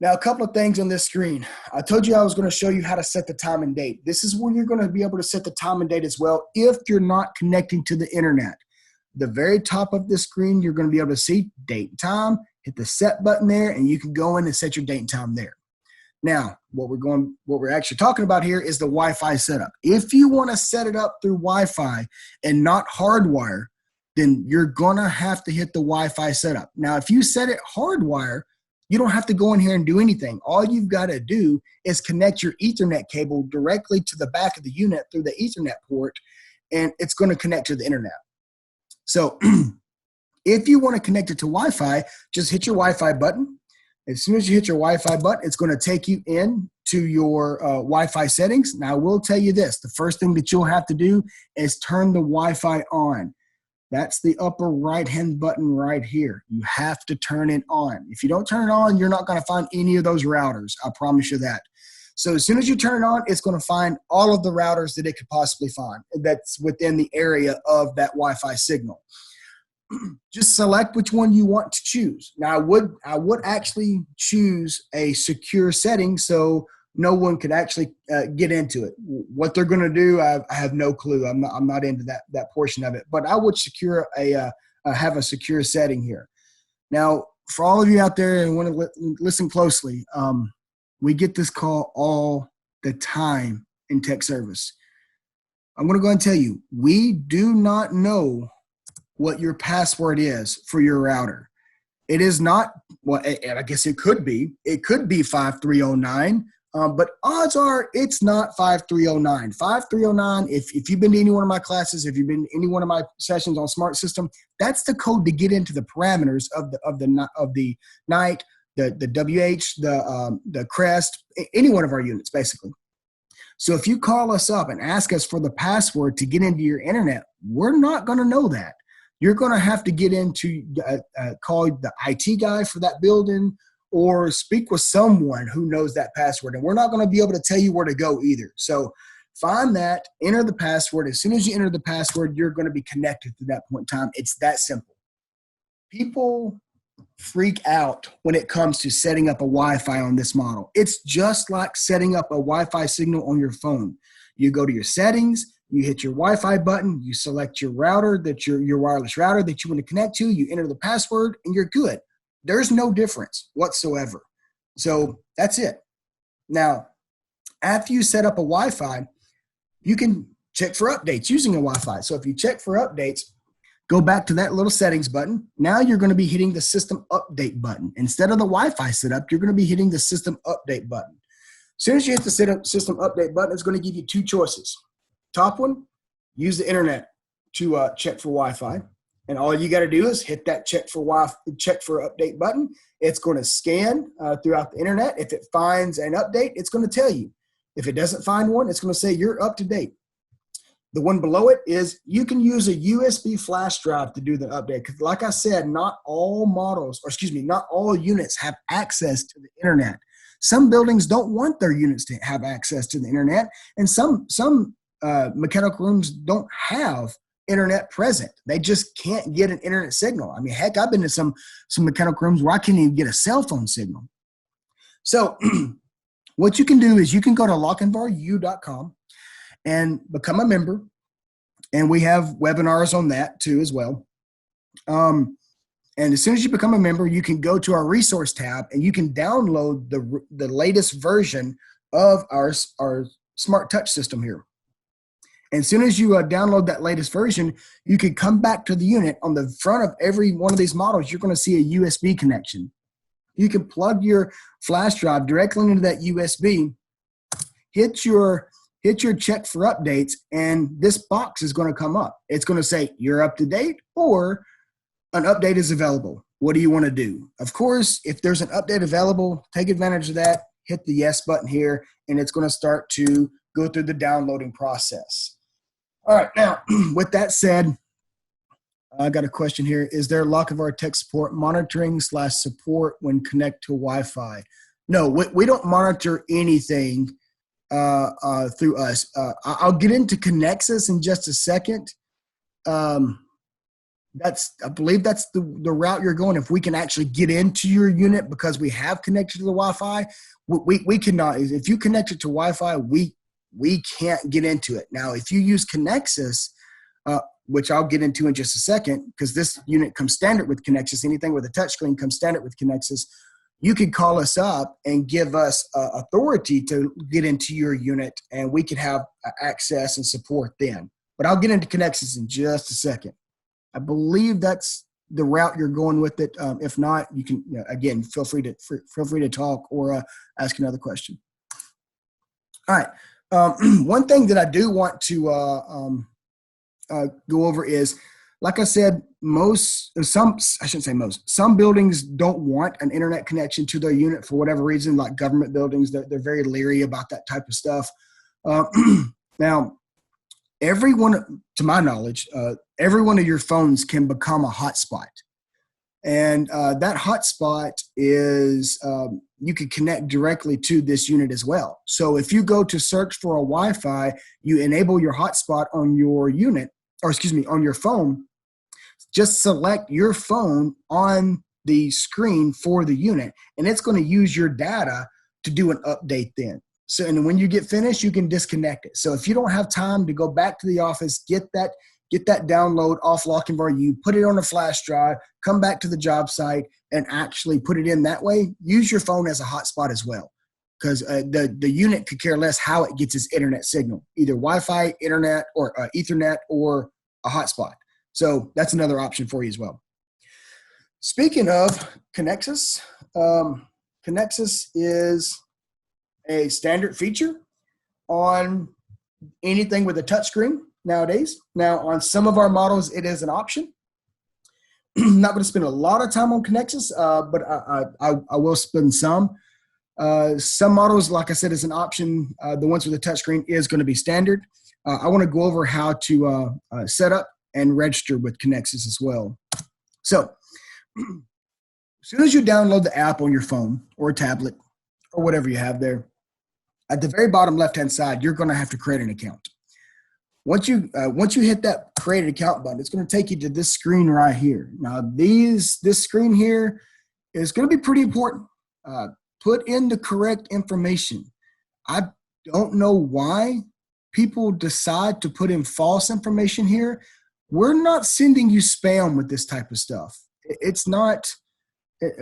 Now, a couple of things on this screen. I told you I was going to show you how to set the time and date. This is where you're going to be able to set the time and date as well if you're not connecting to the internet. The very top of the screen, you're going to be able to see date and time, hit the set button there, and you can go in and set your date and time there. Now, what we're actually talking about here is the Wi-Fi setup. If you want to set it up through Wi-Fi and not hardwire, then you're going to have to hit the Wi-Fi setup. Now, if you set it hardwire, you don't have to go in here and do anything. All you've got to do is connect your Ethernet cable directly to the back of the unit through the Ethernet port, and it's going to connect to the internet. So if you want to connect it to Wi-Fi, just hit your Wi-Fi button. As soon as you hit your Wi-Fi button, it's going to take you in to your Wi-Fi settings. Now, I will tell you this. The first thing that you'll have to do is turn the Wi-Fi on. That's the upper right-hand button right here. You have to turn it on. If you don't turn it on, you're not going to find any of those routers. I promise you that. So as soon as you turn it on, it's going to find all of the routers that it could possibly find that's within the area of that Wi-Fi signal. Just select which one you want to choose. Now, I would actually choose a secure setting so no one could actually get into it. What they're going to do, I have no clue. I'm not into that portion of it. But I would have a secure setting here. Now, for all of you out there and want to listen closely, we get this call all the time in tech service. I'm going to go and tell you, we do not know what your password is for your router. It is not, well, I guess it could be. It could be 5309, but odds are it's not 5309. 5309, if you've been to any one of my classes, if you've been to any one of my sessions on Smart System, that's the code to get into the parameters of the night, the WH, the crest, any one of our units, basically. So if you call us up and ask us for the password to get into your internet, we're not going to know that. You're going to have to get into, call the IT guy for that building or speak with someone who knows that password. And we're not going to be able to tell you where to go either. So find that, enter the password. As soon as you enter the password, you're going to be connected to that point in time. It's that simple. People freak out when it comes to setting up a Wi-Fi on this model. It's just like setting up a Wi-Fi signal on your phone. You go to your settings, you hit your Wi-Fi button, you select your router, your wireless router that you want to connect to, you enter the password, and you're good. There's no difference whatsoever. So that's it. Now, after you set up a Wi-Fi, you can check for updates using a Wi-Fi. So if you check for updates, go back to that little settings button. Now you're going to be hitting the system update button. Instead of the Wi-Fi setup, you're going to be hitting the system update button. As soon as you hit the system update button, it's going to give you two choices. Top one, use the internet to check for Wi-Fi. And all you got to do is hit that check for update button. It's going to scan throughout the internet. If it finds an update, it's going to tell you. If it doesn't find one, it's going to say you're up to date. The one below it is you can use a USB flash drive to do the update. Because like I said, not all units have access to the internet. Some buildings don't want their units to have access to the internet. And some mechanical rooms don't have internet present. They just can't get an internet signal. I mean, heck, I've been to some mechanical rooms where I can't even get a cell phone signal. So what you can do is you can go to lochinvaru.com and become a member. And we have webinars on that too as well. And as soon as you become a member, you can go to our resource tab and you can download the latest version of our Smart Touch system here. And as soon as you download that latest version, you can come back to the unit. On the front of every one of these models, you're going to see a USB connection. You can plug your flash drive directly into that USB, hit your hit your check for updates, and this box is going to come up. It's going to say you're up to date or an update is available. What do you want to do? Of course, if there's an update available, take advantage of that, hit the yes button here, and it's going to start to go through the downloading process. All right, now, with that said, I got a question here. Is there Lochinvar tech support monitoring / support when connect to Wi-Fi? No, we don't monitor anything through us. I'll get into Connectus in just a second. I believe that's the route you're going. If we can actually get into your unit because we have connected to the Wi-Fi, we cannot. If you connect it to Wi-Fi, we can't get into it. Now, if you use Connectus, which I'll get into in just a second, because this unit comes standard with Connectus. Anything with a touchscreen comes standard with Connectus. You could call us up and give us authority to get into your unit, and we could have access and support then. But I'll get into Connectus in just a second. I believe that's the route you're going with it. If not, you can again feel free to talk or ask another question. All right. One thing that I do want to go over is, like I said, some buildings don't want an internet connection to their unit for whatever reason, like government buildings. They're very leery about that type of stuff. Now, everyone, to my knowledge, every one of your phones can become a hotspot. And that hotspot is, you can connect directly to this unit as well. So if you go to search for a Wi-Fi, you enable your hotspot on your unit, or excuse me, on your phone. Just select your phone on the screen for the unit, and it's going to use your data to do an update then. So, and when you get finished, you can disconnect it. So if you don't have time to go back to the office, get that download off Lochinvar, you put it on a flash drive, come back to the job site and actually put it in that way, use your phone as a hotspot as well. Because the unit could care less how it gets its internet signal, either Wi-Fi, internet, or Ethernet, or a hotspot. So that's another option for you as well. Speaking of Connectus, Connectus is a standard feature on anything with a touchscreen nowadays. Now, on some of our models, it is an option. I'm not going to spend a lot of time on Connectus, but I will spend some. Some models, like I said, is an option. The ones with the touchscreen is going to be standard. I want to go over how to set up and register with Connectus as well. So, as soon as you download the app on your phone or a tablet or whatever you have there, at the very bottom left-hand side, you're going to have to create an account. Once you hit that create an account button, it's going to take you to this screen right here. Now, this screen here is going to be pretty important. Put in the correct information. I don't know why people decide to put in false information here. We're not sending you spam with this type of stuff. It's not,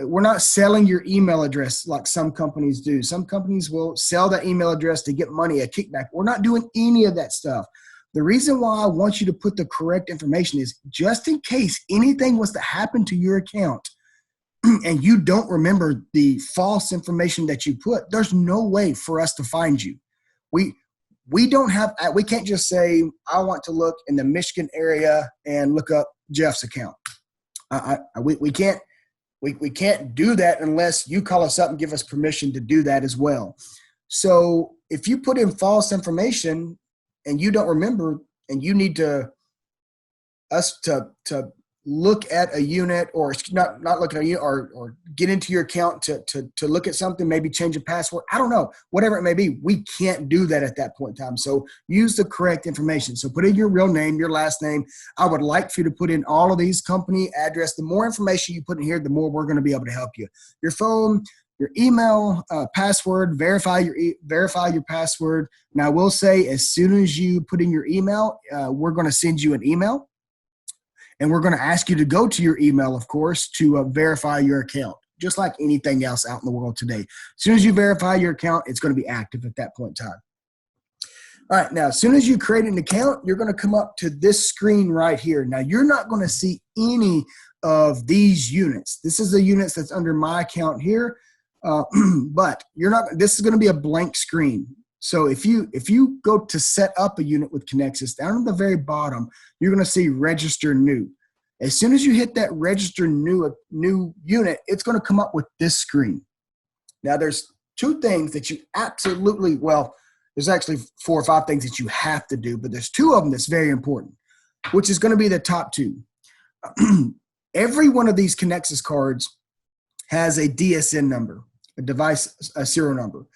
we're not selling your email address like some companies do. Some companies will sell that email address to get money, a kickback. We're not doing any of that stuff. The reason why I want you to put the correct information is just in case anything was to happen to your account and you don't remember the false information that you put, there's no way for us to find you. We can't just say, I want to look in the Michigan area and look up Jeff's account. We can't do that unless you call us up and give us permission to do that as well. So if you put in false information and you don't remember, and you need us to look at a unit, or not look at a unit, or get into your account to look at something, maybe change a password, I don't know, whatever it may be, we can't do that at that point in time. So use the correct information. So put in your real name, your last name. I would like for you to put in all of these, company, address. The more information you put in here, the more we're going to be able to help you. Your phone, your email, password, verify your password. Now, I will say, as soon as you put in your email, we're going to send you an email. And we're going to ask you to go to your email, of course, to verify your account, just like anything else out in the world today. As soon as you verify your account, it's going to be active at that point in time. All right, now, as soon as you create an account, you're going to come up to this screen right here. Now, you're not going to see any of these units. This is the units that's under my account here, but you're not. This is going to be a blank screen. So if you go to set up a unit with Connexus, down at the very bottom, you're going to see register new. As soon as you hit that register new unit, it's going to come up with this screen. Now there's two things that you absolutely, well, there's actually 4 or 5 things that you have to do, but there's 2 of them that's very important, which is going to be the top 2. Every one of these Connexus cards has a DSN number, a serial number.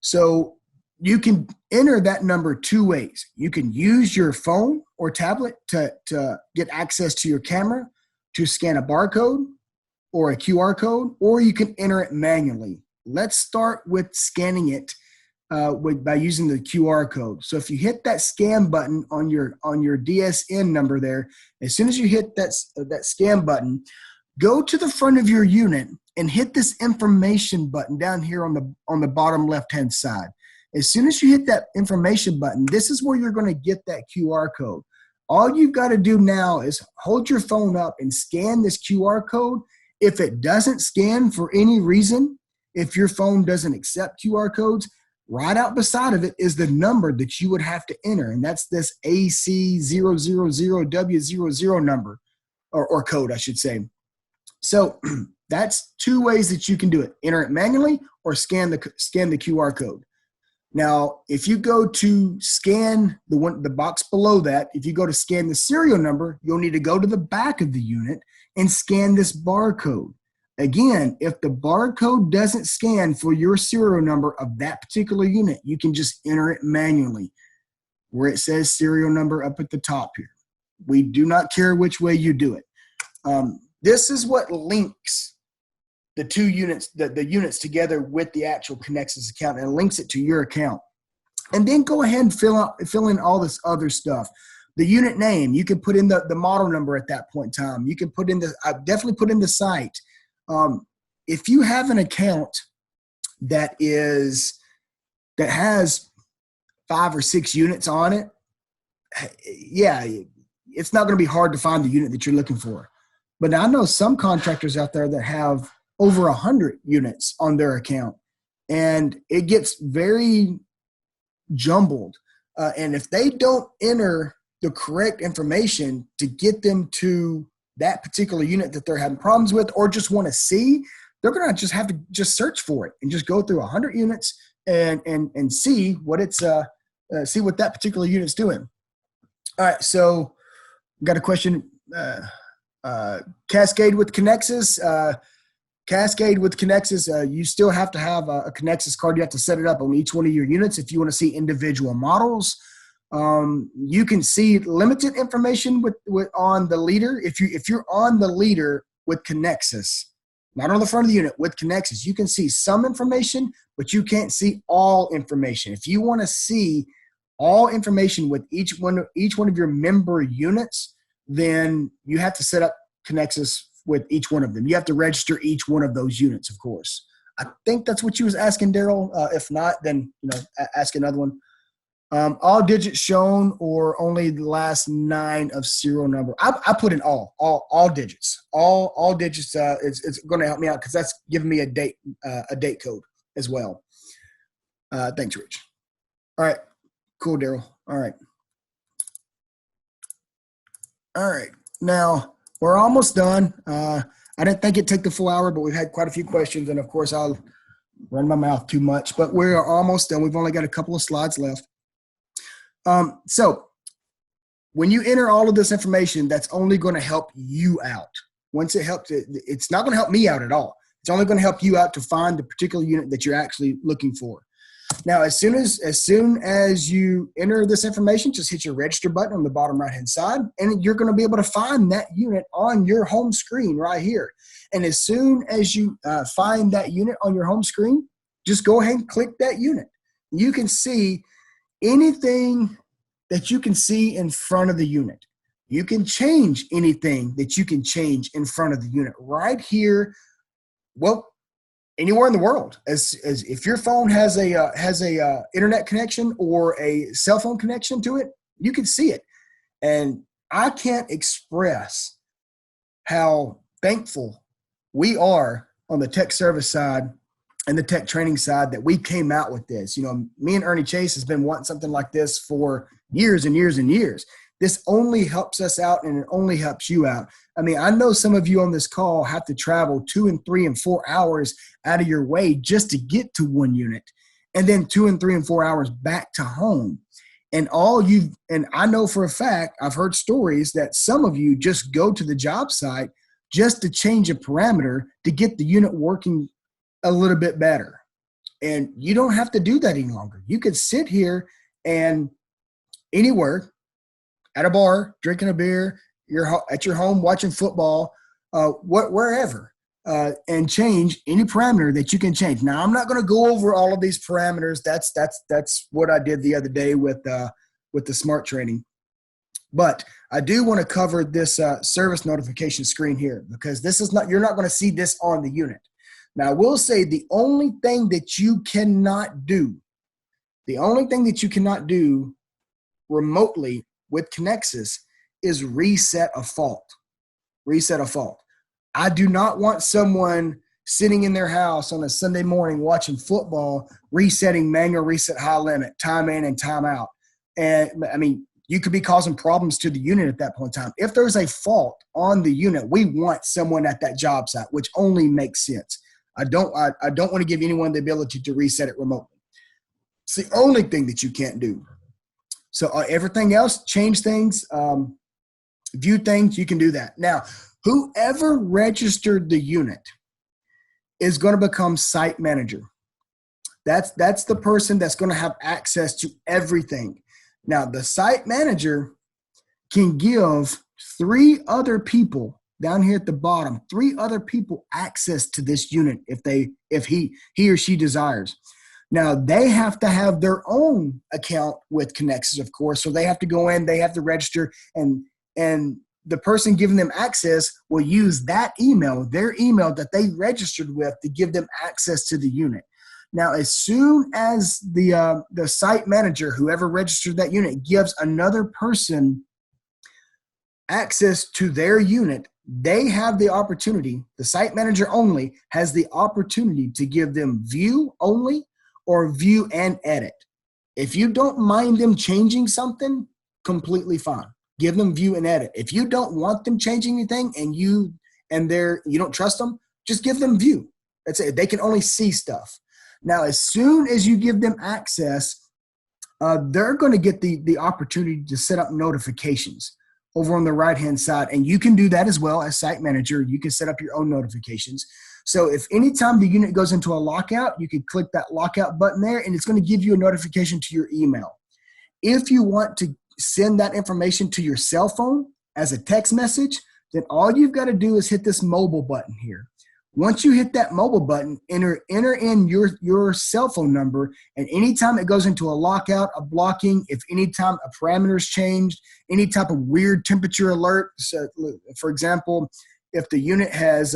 So you can enter that number 2 ways. You can use your phone or tablet to get access to your camera to scan a barcode or a QR code, or you can enter it manually. Let's start with scanning it by using the QR code. So if you hit that scan button on your DSN number there, as soon as you hit that scan button, go to the front of your unit and hit this information button down here on the bottom left-hand side. As soon as you hit that information button, this is where you're going to get that QR code. All you've got to do now is hold your phone up and scan this QR code. If it doesn't scan for any reason, if your phone doesn't accept QR codes, right out beside of it is the number that you would have to enter, and that's this AC000W00 number, or code, I should say. So that's 2 ways that you can do it. Enter it manually or scan the QR code. Now, if you go to scan the box below that, if you go to scan the serial number, you'll need to go to the back of the unit and scan this barcode. Again, if the barcode doesn't scan for your serial number of that particular unit, you can just enter it manually where it says serial number up at the top here. We do not care which way you do it. This is what links the 2 units, the units together with the actual Connexus account, and links it to your account. And then go ahead and fill in all this other stuff. The unit name, you can put in the model number at that point in time. You can put in I definitely put in the site. If you have an account that has 5 or 6 units on it, yeah, it's not going to be hard to find the unit that you're looking for. But I know some contractors out there that have over 100 units on their account, and it gets very jumbled. And if they don't enter the correct information to get them to that particular unit that they're having problems with, or just want to see, they're going to just have to just search for it and just go through 100 units and see what see what that particular unit's doing. All right, so got a question. Cascade with Connexus. Cascade with Connexus, you still have to have a Connexus card. You have to set it up on each one of your units if you want to see individual models. You can see limited information with on the leader. If you're on the leader with Connexus, not on the front of the unit, with Connexus, you can see some information, but you can't see all information. If you want to see all information with each one of your member units, then you have to set up Connexus with each one of them. You have to register each one of those units, of course. I think that's what you was asking, Daryl. If not, then ask another one. All digits shown or only the last 9 of serial number. I put in all digits. All digits. It's going to help me out because that's giving me a date code as well. Thanks, Rich. All right, cool, Daryl. All right. Now we're almost done. I didn't think it'd take the full hour, but we've had quite a few questions, and of course I'll run my mouth too much. But we're almost done. We've only got a couple of slides left. So when you enter all of this information, that's only going to help you out. Once it helps, it's not going to help me out at all. It's only going to help you out to find the particular unit that you're actually looking for. Now, as soon as you enter this information, just hit your register button on the bottom right-hand side, and you're going to be able to find that unit on your home screen right here. And as soon as you find that unit on your home screen, just go ahead and click that unit. You can see anything that you can see in front of the unit. You can change anything that you can change in front of the unit right here. Well, anywhere in the world, as if your phone has a internet connection or a cell phone connection to it, you can see it. And I can't express how thankful we are on the tech service side and the tech training side that we came out with this. You know, me and Ernie Chase has been wanting something like this for years and years and years. This only helps us out, and it only helps you out. I mean, I know some of you on this call have to travel 2 and 3 and 4 hours out of your way just to get to one unit, and then 2 and 3 and 4 hours back to home. And I know for a fact, I've heard stories that some of you just go to the job site just to change a parameter to get the unit working a little bit better. And you don't have to do that any longer. You could sit here and anywhere, at a bar, drinking a beer, you're at your home watching football, wherever, and change any parameter that you can change. Now, I'm not going to go over all of these parameters. That's what I did the other day with the smart training. But I do want to cover this service notification screen here, because you're not going to see this on the unit. Now, I will say the only thing that you cannot do remotely with Connectus is reset a fault. Reset a fault. I do not want someone sitting in their house on a Sunday morning watching football, resetting manual reset high limit, time in and time out. And I mean, you could be causing problems to the unit at that point in time. If there's a fault on the unit, we want someone at that job site, which only makes sense. I don't want to give anyone the ability to reset it remotely. It's the only thing that you can't do. So everything else, change things, view things, you can do that. Now, whoever registered the unit is going to become site manager. That's the person that's going to have access to everything. Now, the site manager can give 3 other people down here at the bottom, 3 other people access to this unit if he or she desires. Now, they have to have their own account with Connectus, of course, so they have to go in, they have to register, and the person giving them access will use that email, their email that they registered with, to give them access to the unit. Now, as soon as the site manager, whoever registered that unit, gives another person access to their unit, they have the opportunity, the site manager only has the opportunity to give them view only or view and edit. If you don't mind them changing something, completely fine. Give them view and edit. If you don't want them changing anything and you don't trust them, just give them view. That's it. They can only see stuff. Now, as soon as you give them access, they're going to get the opportunity to set up notifications over on the right-hand side. And you can do that as well as site manager. You can set up your own notifications. So if anytime the unit goes into a lockout, you can click that lockout button there, and it's going to give you a notification to your email. If you want to send that information to your cell phone as a text message, then all you've got to do is hit this mobile button here. Once you hit that mobile button, enter in your cell phone number, and anytime it goes into a lockout, a blocking, if anytime a parameter is changed, any type of weird temperature alert, so for example, if the unit has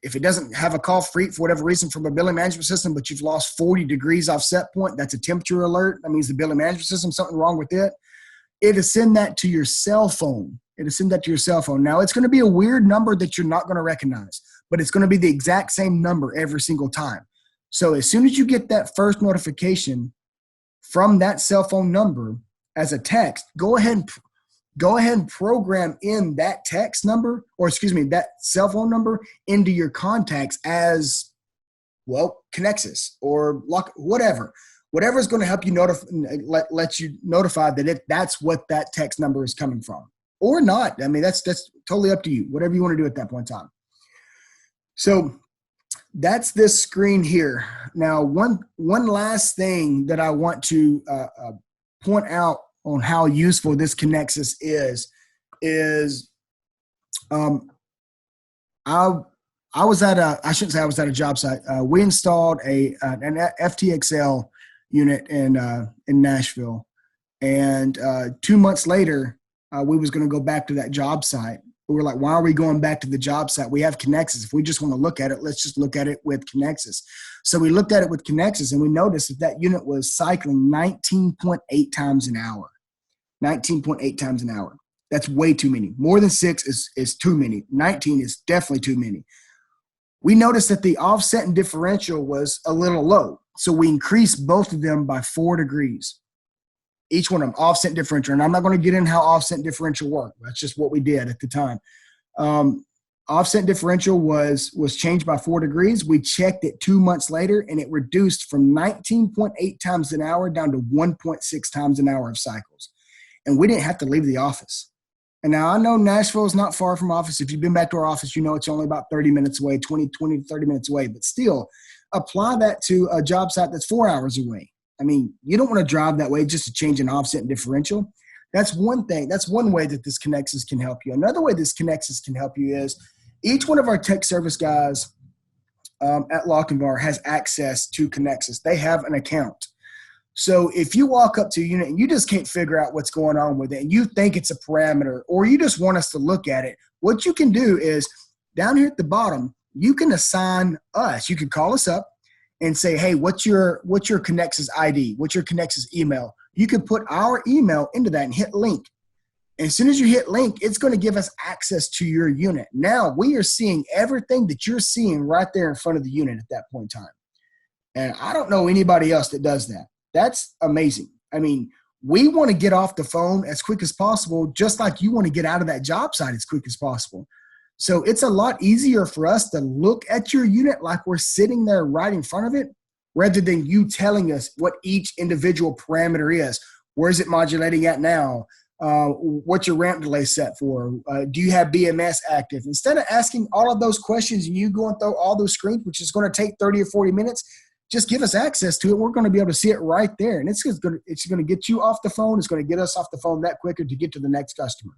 if it doesn't have a call for whatever reason from a billing management system, but you've lost 40 degrees off set point, that's a temperature alert. That means the billing management system, something wrong with it. It'll send that to your cell phone. Now, it's going to be a weird number that you're not going to recognize, but it's going to be the exact same number every single time. So as soon as you get that first notification from that cell phone number as a text, go ahead and program in that text number, that cell phone number into your contacts as, well, Connectus or whatever is going to help you let you notify that that's what that text number is coming from, or not. I mean, that's totally up to you, whatever you want to do at that point in time. So that's this screen here. Now, one last thing that I want to point out on how useful this Connectus is I was at a job site. We installed an FTXL unit in Nashville, and 2 months later, we was going to go back to that job site. We were like, why are we going back to the job site? We have Connectus. If we just want to look at it, let's just look at it with Connectus. So we looked at it with Connectus, and we noticed that unit was cycling 19.8 times an hour. 19.8 times an hour. That's way too many. More than 6 is too many. 19 is definitely too many. We noticed that the offset and differential was a little low. So we increased both of them by 4 degrees. Each one of them, offset and differential. And I'm not going to get in how offset and differential work. That's just what we did at the time. Offset differential was changed by 4 degrees. We checked it 2 months later, and it reduced from 19.8 times an hour down to 1.6 times an hour of cycles. And we didn't have to leave the office. And now I know Nashville is not far from office. If you've been back to our office, you know it's only about 30 minutes away, 20 to 30 minutes away. But still, apply that to a job site that's 4 hours away. I mean, you don't want to drive that way just to change an offset and differential. That's one thing. That's one way that this Connectus can help you. Another way this Connectus can help you is each one of our tech service guys at Lochinvar has access to Connectus. They have an account. So if you walk up to a unit and you just can't figure out what's going on with it and you think it's a parameter or you just want us to look at it, what you can do is down here at the bottom, you can assign us. You can call us up and say, hey, what's your Connectus ID? What's your Connectus email? You can put our email into that and hit link. And as soon as you hit link, it's going to give us access to your unit. Now we are seeing everything that you're seeing right there in front of the unit at that point in time. And I don't know anybody else that does that. That's amazing. I mean, we want to get off the phone as quick as possible, just like you want to get out of that job site as quick as possible. So it's a lot easier for us to look at your unit like we're sitting there right in front of it, rather than you telling us what each individual parameter is. Where is it modulating at now? What's your ramp delay set for? Do you have BMS active? Instead of asking all of those questions and you going through all those screens, which is going to take 30 or 40 minutes, just give us access to it. We're going to be able to see it right there. And it's going to get you off the phone. It's going to get us off the phone that quicker to get to the next customer.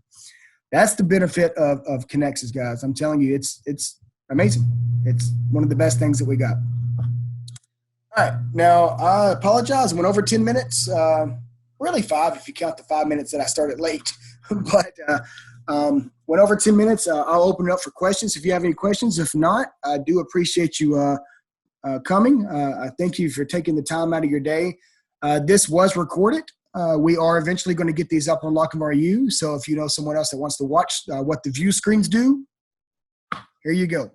That's the benefit of Connectus, guys. I'm telling you, it's amazing. It's one of the best things that we got. All right. Now, I apologize. I went over 10 minutes. Really 5 if you count the 5 minutes that I started late. But went over 10 minutes. I'll open it up for questions if you have any questions. If not, I do appreciate you coming. I thank you for taking the time out of your day. This was recorded. We are eventually going to get these up on Lochinvar U. So if you know someone else that wants to watch what the view screens do, here you go.